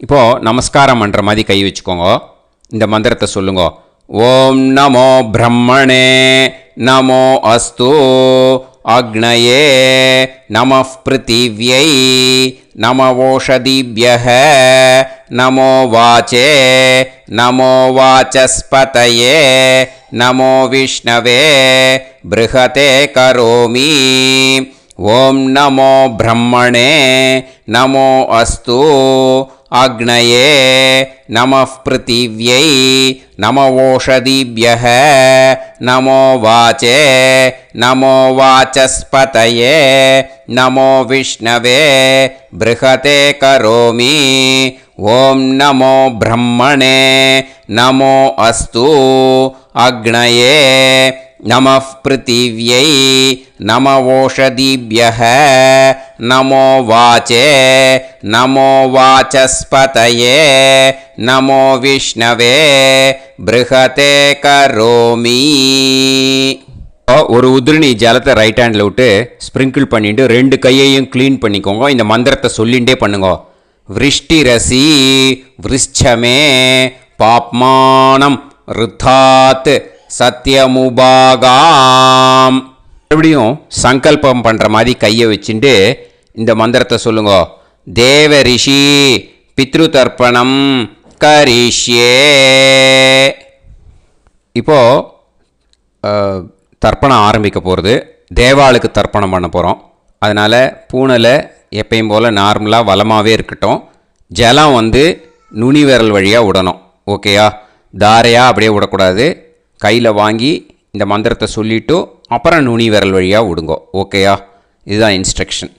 இப்போது நமஸ்காரம் பண்ணுற மாதிரி கை வச்சுக்கோங்க. இந்த மந்திரத்தை சொல்லுங்க. ஓம் நமோ பிரம்மணே நமோ அஸ்து அக்னயே நமः பிருத்திவ்யை நமவோஷதிभ्यः நமோ வாச்சே நமோ வாசஸ்பதயே நமோ விஷ்ணவே ப்ருஹதே கரோமி. ஓம் நமோ பிரம்மணே நமோ அஸ்து அக்னயே நமः பிருத்திவ்யை நமவோஷதிभ्यः நமோ வாச்சே நமோ வாசஸ்பதயே நமோ விஷ்ணவே ப்ருஹதே கரோமி. ஓம் நமோ பிரம்மணே நமோ அஸ்து அக்னயே நமः பிருத்திவ்யை நமவோஷதிभ्यः நமோ வாச்சே நமோ வாசஸ்பதயே நமோ விஷ்ணவே ப்ருஹதே கரோமி. ஒரு உதிரணி ஜலத்தை ரைட் ஹேண்டில் விட்டு ஸ்ப்ரிங்கிள் பண்ணிட்டு ரெண்டு கையையும் க்ளீன் பண்ணிக்கோங்க. இந்த மந்திரத்தை சொல்லிகிட்டே பண்ணுங்க. விருஷ்டிரசி விருஷ்சமே பாப்மானம் ருத்தாத் சத்யமுபாகாம். மறுபடியும் சங்கல்பம் பண்ணுற மாதிரி கையை வச்சுட்டு இந்த மந்திரத்தை சொல்லுங்க. தேவ ரிஷி பித்ரு தர்ப்பணம் கரிஷ்யே. இப்போது தர்ப்பணம் ஆரம்பிக்க போகிறது. தேவாளுக்கு தர்ப்பணம் பண்ண போகிறோம். அதனால் பூனலை எப்பயும் போல் நார்மலாக வளமாகவே இருக்கட்டும். ஜலம் வந்து நுனி விரல் வழியாக விடணும். ஓகேயா? தாரையாக அப்படியே விடக்கூடாது. கையில் வாங்கி இந்த மந்திரத்தை சொல்லிவிட்டு அப்புறம் நுனி விரல் வழியாக விடுங்கோ. ஓகேயா? இதுதான் இன்ஸ்ட்ரக்ஷன்.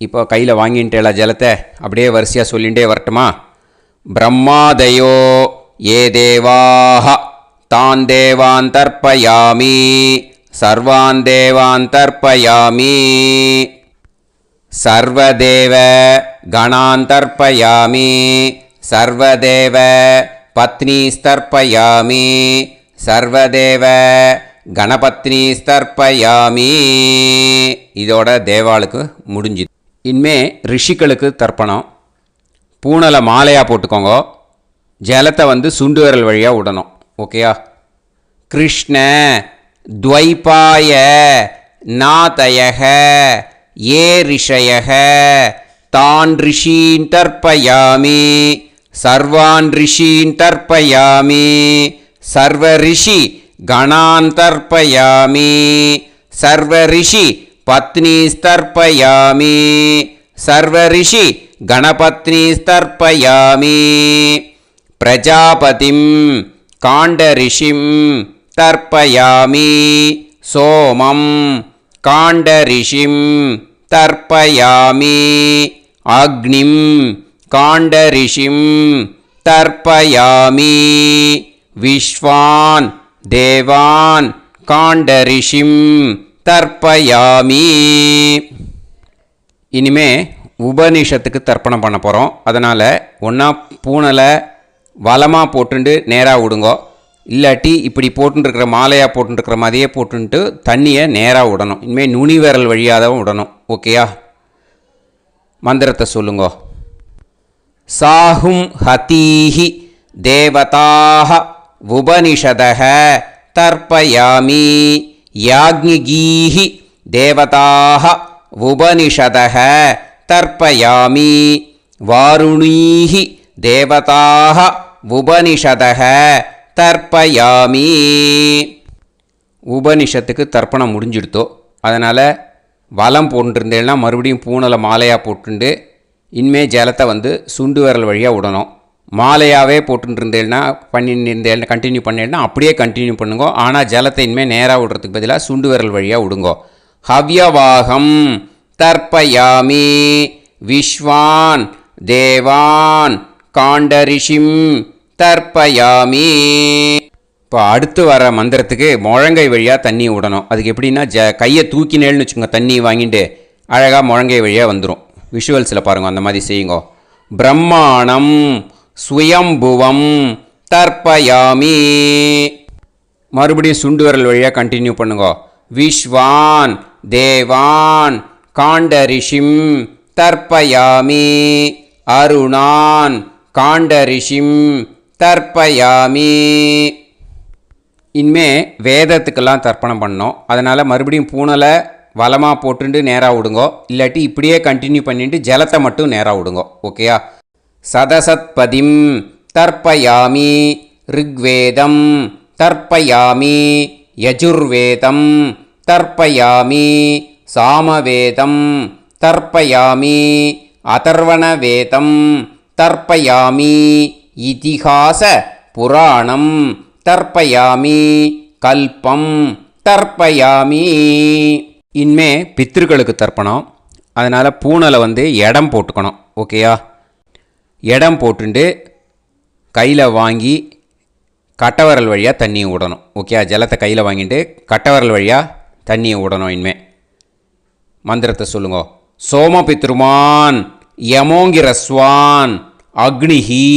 இப்போ கையில் வாங்கிட்டேல ஜலத்தை அப்படியே வரிசையாக சொல்லிகிட்டே வரட்டுமா? பிரம்மாதயோ ஏ தேவாஹ தான் தேவான் தர்ப்பயாமி சர்வான் தேவான் தர்ப்பயாமி சர்வதேவ கணான் தர்ப்பயாமி சர்வதேவ பத்னீஸ்தர்ப்பயாமி சர்வதேவ கணபத்னி ஸ்தர்ப்பயாமி. இதோட தேவாளுக்கு முடிஞ்சுது. இனிமே ரிஷிகளுக்கு தர்ப்பணம். பூனலை மாலையாக போட்டுக்கோங்க. ஜலத்தை வந்து சுண்டு விரல் வழியாக விடணும். ஓகேயா? கிருஷ்ண துவைபாய நாதயக ஏ ரிஷயக தான் ரிஷீன் தர்ப்பயாமி சர்வான் ரிஷீன் தர்ப்பயாமி சர்வ ரிஷி கணான் தர்ப்பயாமி சர்வ ரிஷி பத்னீஸ்தர்ப்பயாமி சர்வ ரிஷி கணபத்னீஸ்தர்ப்பயாமி பிரஜாபதிம் காண்டரிஷிம் தர்ப்பயாமி சோமம் காண்டரிஷிம் தர்ப்பயாமி அக்னிம் காண்டரிஷிம் தர்ப்பயாமி விஸ்வான் தேவான் காண்டரிஷிம் தர்ப்பயாமி. இனிமே உபநிஷத்துக்கு தர்ப்பணம் பண்ண போகிறோம். அதனால் ஒன்றா பூனலை வலமாக போட்டுண்டு நேராக விடுங்கோ, இல்லாட்டி இப்படி போட்டுருக்கிற மாலையாக போட்டுருக்கிற மாதிரியே போட்டுன்ட்டு தண்ணியை நேராக விடணும். இனிமேல் நுனி விரல் வழியாக தான் விடணும். ஓகேயா? மந்திரத்தை சொல்லுங்கோ. சாஹும் ஹதீஹி தேவதாக உபனிஷதக தர்ப்பயாமி யாக்ஞிகீஹி தேவதாக உபனிஷதக தர்ப்பயாமி வாருணீஹி தேவதாக உபனிஷதக தர்ப்பயாமி. உபனிஷத்துக்கு தர்ப்பணம் முடிஞ்சிடுத்தோ, அதனால் வலம் போட்டுருந்தேன்னா மறுபடியும் பூனலை மாலையாக போட்டுண்டு இனிமே ஜலத்தை சுண்டு விரல் வழியாக விடணும். மாலையாகவே போட்டுருந்தேன்னா பண்ணியிருந்தேன் கண்டினியூ பண்ணேன்னா அப்படியே கண்டினியூ பண்ணுங்க. ஆனால் ஜலத்தை இனிமேல் நேராக விடுறதுக்கு பதிலாக சுண்டு விரல் வழியாக விடுங்கோ. ஹவ்யவாகம் தர்ப்பயாமி விஸ்வான் தேவான் காண்டரிஷிம் தர்ப்பயாமி. இப்போ அடுத்து வர மந்திரத்துக்கு முழங்கை வழியாக தண்ணி விடணும். அதுக்கு எப்படின்னா கையை தூக்கினேன்னு வச்சுக்கோங்க, தண்ணி வாங்கிட்டு அழகாக முழங்கை வழியாக வந்துடும். விஷுவல்ஸில் பாருங்கள், அந்த மாதிரி செய்யுங்கோ. பிரம்மாணம் சுயம்புவம் தர்ப்பயாமி. மறுபடியும் சுண்டு விரல் வழியாக கண்டினியூ பண்ணுங்கோ. விஸ்வான் தேவான் காண்டரிஷிம் தர்ப்பயாமி அருணான் காண்டரிஷிம் தர்ப்பயாமி. இனிமே வேதத்துக்கெல்லாம் தர்ப்பணம் பண்ணோம். அதனால் மறுபடியும் பூனலை வலமாக போட்டுட்டு நேராக விடுங்கோ, இல்லாட்டி இப்படியே கண்டினியூ பண்ணிட்டு ஜலத்தை மட்டும் நேராக விடுங்கோ. ஓகேயா? சதசத்பதிம் தர்ப்பயாமி ரிக்வேதம் தர்ப்பயாமி யஜுர்வேதம் தர்ப்பயாமி சாமவேதம் தர்ப்பயாமி அதர்வணவேதம் தர்ப்பயாமி இதிஹாச புராணம் தர்ப்பயாமி கல்பம் தர்ப்பயாமி. இனிமே பித்ருக்களுக்கு தர்ப்பணம். அதனால் பூனலை இடம் போட்டுக்கணும். ஓகேயா? இடம் போட்டுண்டு கையில் வாங்கி கட்டவரல் வழியாக தண்ணியை விடணும். ஓகே? ஜலத்தை கையில் வாங்கிட்டு கட்டவரல் வழியாக தண்ணியை விடணும். இனிமே மந்திரத்தை சொல்லுங்க. சோமபித்ருமான் யமோங்கிரஸ்வான் அக்னிஹி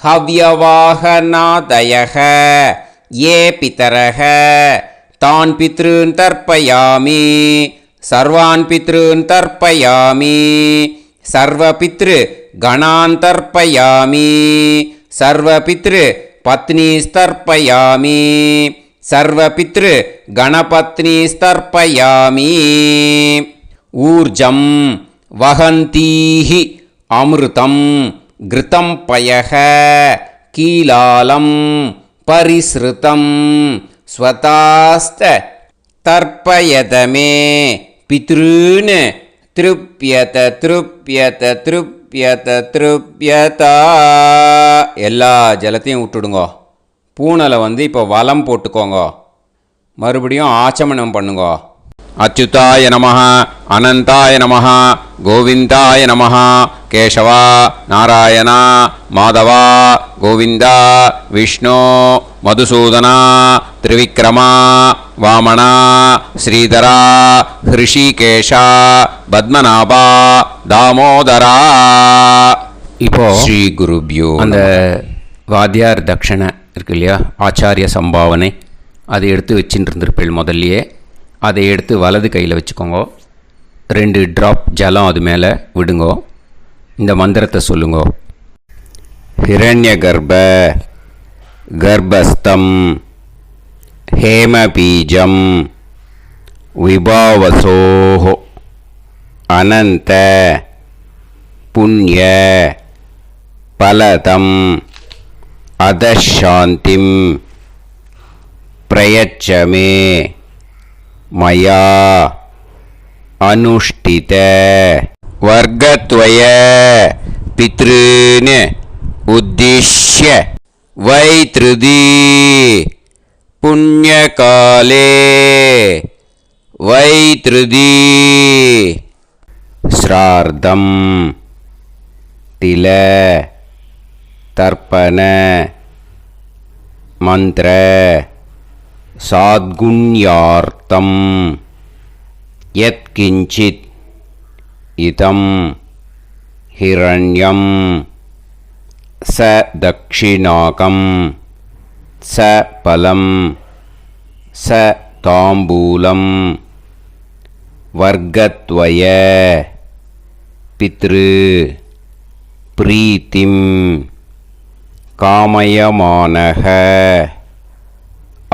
ஹவ்யவாகநாதயக ஏ பிதரக தான் பித்ருன் தர்ப்பயாமி சர்வான் பித்ருன் தர்ப்பயாமி சர்வபித்ரு கணான் தர்ப்பயாமி சர்வபித்ரு பத்னிஸ்தர்ப்பயாமி சர்வபித்ரு கணபத்னிஸ்தர்ப்பயாமி. ஊர்ஜம் வஹந்தீஹி அமிர்தம் கிருதம் பயக கீலாலம் பரிஸ்ருதம் ஸ்வதாஸ்த தர்ப்பயதமே பித்ருன் திருப்யத திருப்யத திருப்யத திருப்யதா. எல்லா ஜலத்தையும் விட்டுடுங்கோ. பூனலை இப்போ வலம் போட்டுக்கோங்க. மறுபடியும் ஆச்சமனம் பண்ணுங்க. அச்சுதாய நமஹ அனந்தாய நமஹ கோவிந்தாய நமஹ கேசவா நாராயணா மாதவா கோவிந்தா விஷ்ணு மதுசூதனா திரிவிக்ரமா வாமனா ஸ்ரீதரா ஹிருஷிகேஷா பத்மநாபா தாமோதரா. இப்போ ஸ்ரீ குருப்யோ அந்த வாத்தியார் தட்சணை இருக்கு இல்லையா, ஆச்சாரிய சம்பாவனை, அதை எடுத்து வச்சுட்டு இருந்திருப்பேள். முதல்லையே அதை எடுத்து வலது கையில் வச்சுக்கோங்க. 2 ட்ராப் ஜலம் அது மேலே விடுங்கோ. இந்த மந்திரத்தை சொல்லுங்கோ. ஹிரண்ய கர்ப்ப கர்ப்பஸ்தம் ஹேமபீஜம் விபாவசோஹோ அனந்த புண்ணிய பலதம் அதசாந்திம் பிரயச்சமே மயா அனுஷ்டித வர்க்கத்வய பித்ருன் உத்திஷ்ய வைத்ருதி புண்ணியகாலே வைத்ருதி ஸ்ரார்த்தம் தில தர்ப்பண மந்திர சாத்குண்யார்த்தம் யத்கிஞ்சித் இதம் ஹிரண்யம் ச தக்ஷிணாகம் ச பலம் ச தாம்பூலம் வர்க்கத்வய பித்ரு பிரீத்திம் காமயமானஹ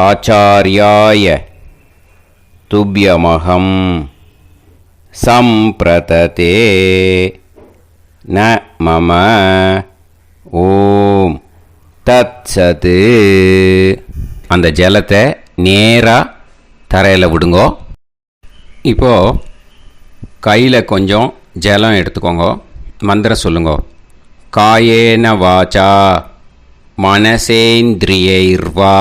ஆச்சார்யாய துப்யமகம் சம்பிரததே ந மம ஓம் தத்சத். அந்த ஜலத்தை நேராக தரையில் விடுங்கோ. இப்போது கையில் கொஞ்சம் ஜலம் எடுத்துக்கோங்க. மந்திரம் சொல்லுங்க. காயேன வாச்சா மனசேந்திரியைர்வா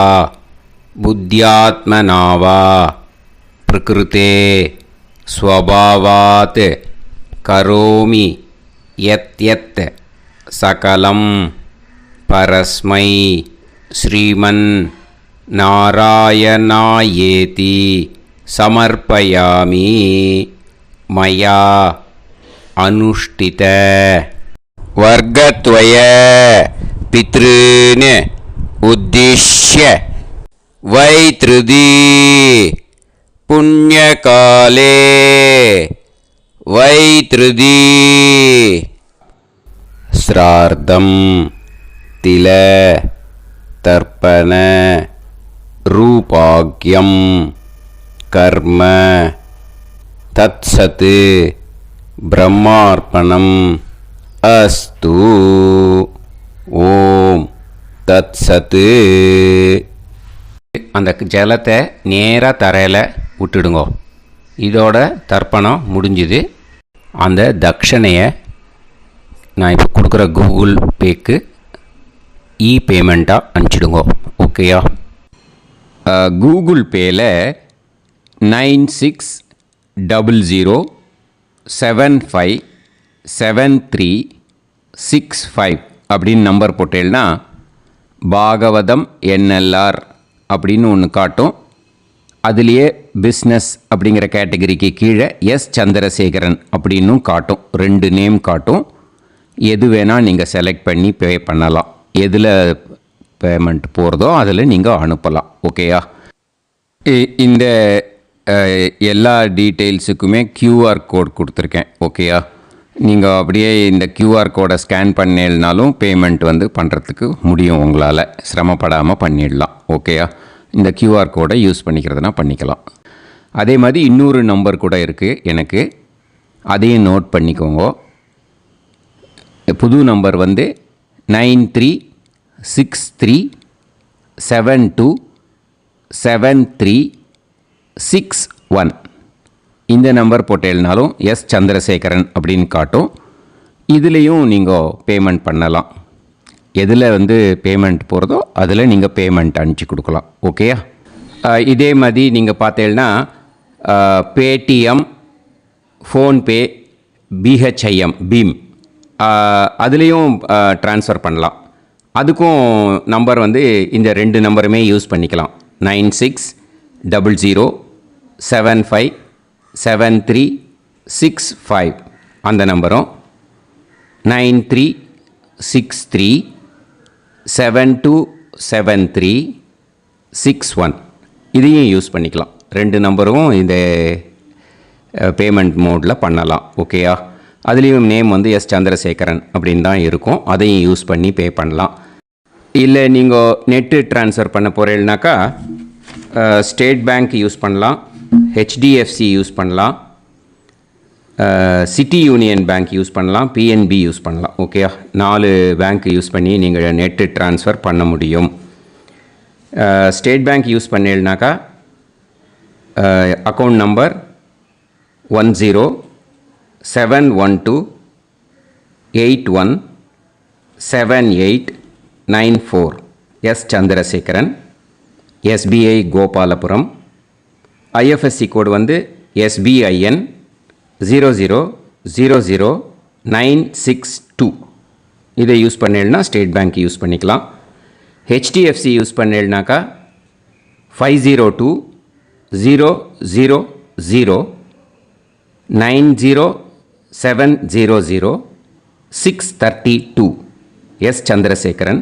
புத்தியாத்மனாவா பிரகிருதே ஸ்வபாவாத் கரோமி யத் யத் சகலம் பரஸ்மை ஸ்ரீமன் நாராயணாயேதி சமர்ப்பயாமி மயா அனுஷ்டித வர்க்கத்வய பித்ருன் உத்திஷ்ய வைத்ருதி புண்ணியகாலே வைத்ருதி ஸ்ரார்த்தம் தில தர்ப்பண ரூபாக்யம் கர்ம தத்சத் பிரம்மார்ப்பணம் அஸ்து. ஓம் தத்சத். அந்த ஜலத்தை நேராக தரையில் விட்டுடுங்கோ. இதோட தர்ப்பணம் முடிஞ்சுது. அந்த தட்சணையை நான் இப்போ கொடுக்குற கூகுள் பேக்கு பேமெண்ட்டாக அனுப்பிச்சிடுங்கோ. ஓகேயா? கூகுள் பேயில் 9600757365 அப்படின்னு நம்பர் போட்டேன்னா பாகவதம் என்எல்ஆர் அப்படின்னு ஒன்று காட்டும். அதுலேயே பிஸ்னஸ் அப்படிங்கிற கேட்டகரிக்கு கீழே எஸ் சந்திரசேகரன் அப்படின்னும் காட்டும். 2 நேம் காட்டும். எது வேணால் நீங்கள் செலக்ட் பண்ணி பே பண்ணலாம். எதில் பேமெண்ட் போகிறதோ அதில் நீங்கள் அனுப்பலாம். ஓகேயா? இந்த எல்லா டீட்டெயில்ஸுக்குமே கியூஆர் கோட் கொடுத்துருக்கேன். ஓகேயா? நீங்கள் அப்படியே இந்த கியூஆர் கோடை ஸ்கேன் பண்ணினாலும் பேமெண்ட் பண்ணுறதுக்கு முடியும். உங்களால் சிரமப்படாமல் பண்ணிடலாம். ஓகேயா? இந்த கியூஆர் கோடை யூஸ் பண்ணிக்கிறதுனா பண்ணிக்கலாம். அதே மாதிரி இன்னொரு நம்பர் கூட இருக்குது எனக்கு. அதையும் நோட் பண்ணிக்கோங்க. புது நம்பர் 9363727361. இந்த நம்பர் போட்டேல்னாலும் எஸ் சந்திரசேகரன் அப்படின்னு காட்டும். இதுலேயும் நீங்கள் பேமெண்ட் பண்ணலாம். எதில் பேமெண்ட் போகிறதோ அதில் நீங்கள் பேமெண்ட் அனுப்பிச்சி கொடுக்கலாம். ஓகேயா? இதே மாதிரி நீங்கள் பார்த்தேன்னா பேடிஎம், ஃபோன்பே, பிஹெச்ஐஎம், பீம் அதுலேயும் ட்ரான்ஸ்ஃபர் பண்ணலாம். அதுக்கும் நம்பர் இந்த 2 நம்பருமே யூஸ் பண்ணிக்கலாம். 9600757365 அந்த நம்பரும் 9363727361 இதையும் யூஸ் பண்ணிக்கலாம். 2 நம்பரும் இந்த பேமெண்ட் மோடில் பண்ணலாம். ஓகேயா? அதுலேயும் நேம் எஸ் சந்திரசேகரன் அப்படின்னு தான் இருக்கும். அதையும் யூஸ் பண்ணி பே பண்ணலாம். இல்லை நீங்கள் நெட்டு ட்ரான்ஸ்ஃபர் பண்ண போகிறீங்கனாக்கா ஸ்டேட் பேங்க் யூஸ் பண்ணலாம், ஹெச்டிஎஃப்சி யூஸ் பண்ணலாம், சிட்டி யூனியன் பேங்க் யூஸ் பண்ணலாம், பிஎன்பி யூஸ் பண்ணலாம். ஓகேயா? 4 பேங்க் யூஸ் பண்ணி நீங்கள் நெட்டு ட்ரான்ஸ்ஃபர் பண்ண முடியும். ஸ்டேட் பேங்க் யூஸ் பண்ணீங்கனாக்கா account number 1071281789 S Chandrasekaran, SBI Gopalapuram. IFSC code SBIN 0000962. இதை யூஸ் பண்ணீங்கன்னா ஸ்டேட் பேங்க் யூஸ் பண்ணிக்கலாம். ஹெச்டிஎஃப்சி யூஸ் பண்ணீங்கனாக்கா 50200090 700-632 எஸ் சந்திரசேகரன்.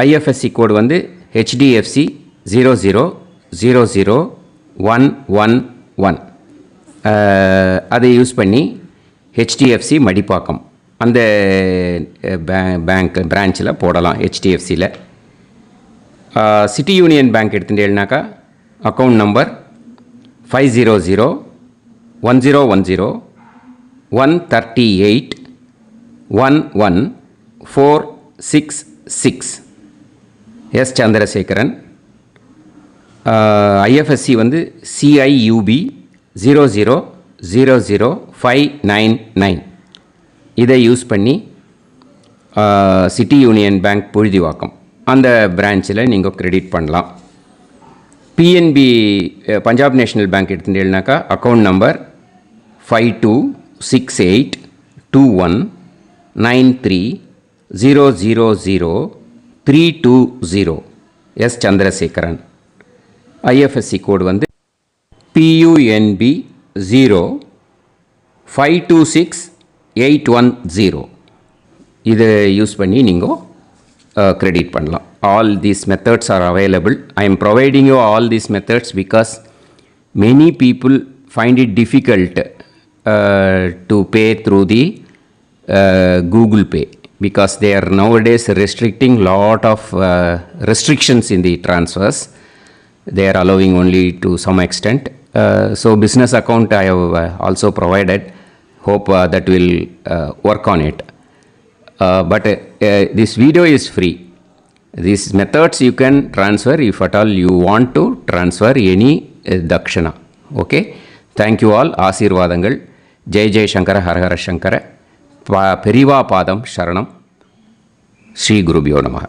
ஐஎஃப்எஸ்சி கோடு வந்து HDFC 000111. அதை யூஸ் பண்ணி HDFC மடிப்பாக்கம் அந்த பேங்க் பிரான்ச்சில் போடலாம். HDFCயில் சிட்டி யூனியன் பேங்க் எடுத்துட்டேன்னாக்கா account number 500-1010-138-11466 S Chandrasekaran. IFSC வந்து CIUB 000599. இதை யூஸ் பண்ணி சிட்டி யூனியன் பேங்க் புழுதிவாக்கம் அந்த பிரான்ச்சில் நீங்கள் கிரெடிட் பண்ணலாம். PNB பஞ்சாப் நேஷ்னல் பேங்க் எடுத்துட்டேன்னாக்கா account number 52682193000320 S Chandrasekaran. IFSC code வந்து PUNB 05268110. இதை யூஸ் பண்ணி நீங்கள் கிரெடிட் பண்ணலாம். All these methods are available. I am providing you all these methods because many people find it difficult to pay through the Google Pay because they are nowadays restricting lot of restrictions in the transfers. They are allowing only to some extent. So business account I have also provided. Hope that will work on it. But this video is free. These methods you can transfer if at all you want to transfer any dakshana. Okay. Thank you all. ஆசீர்வாதங்கள். ஜெய் ஜெய் சங்கர ஹரஹர சங்கர. பெரிவா பாதம் சரணம். ஸ்ரீ குருபியோ நமஹ.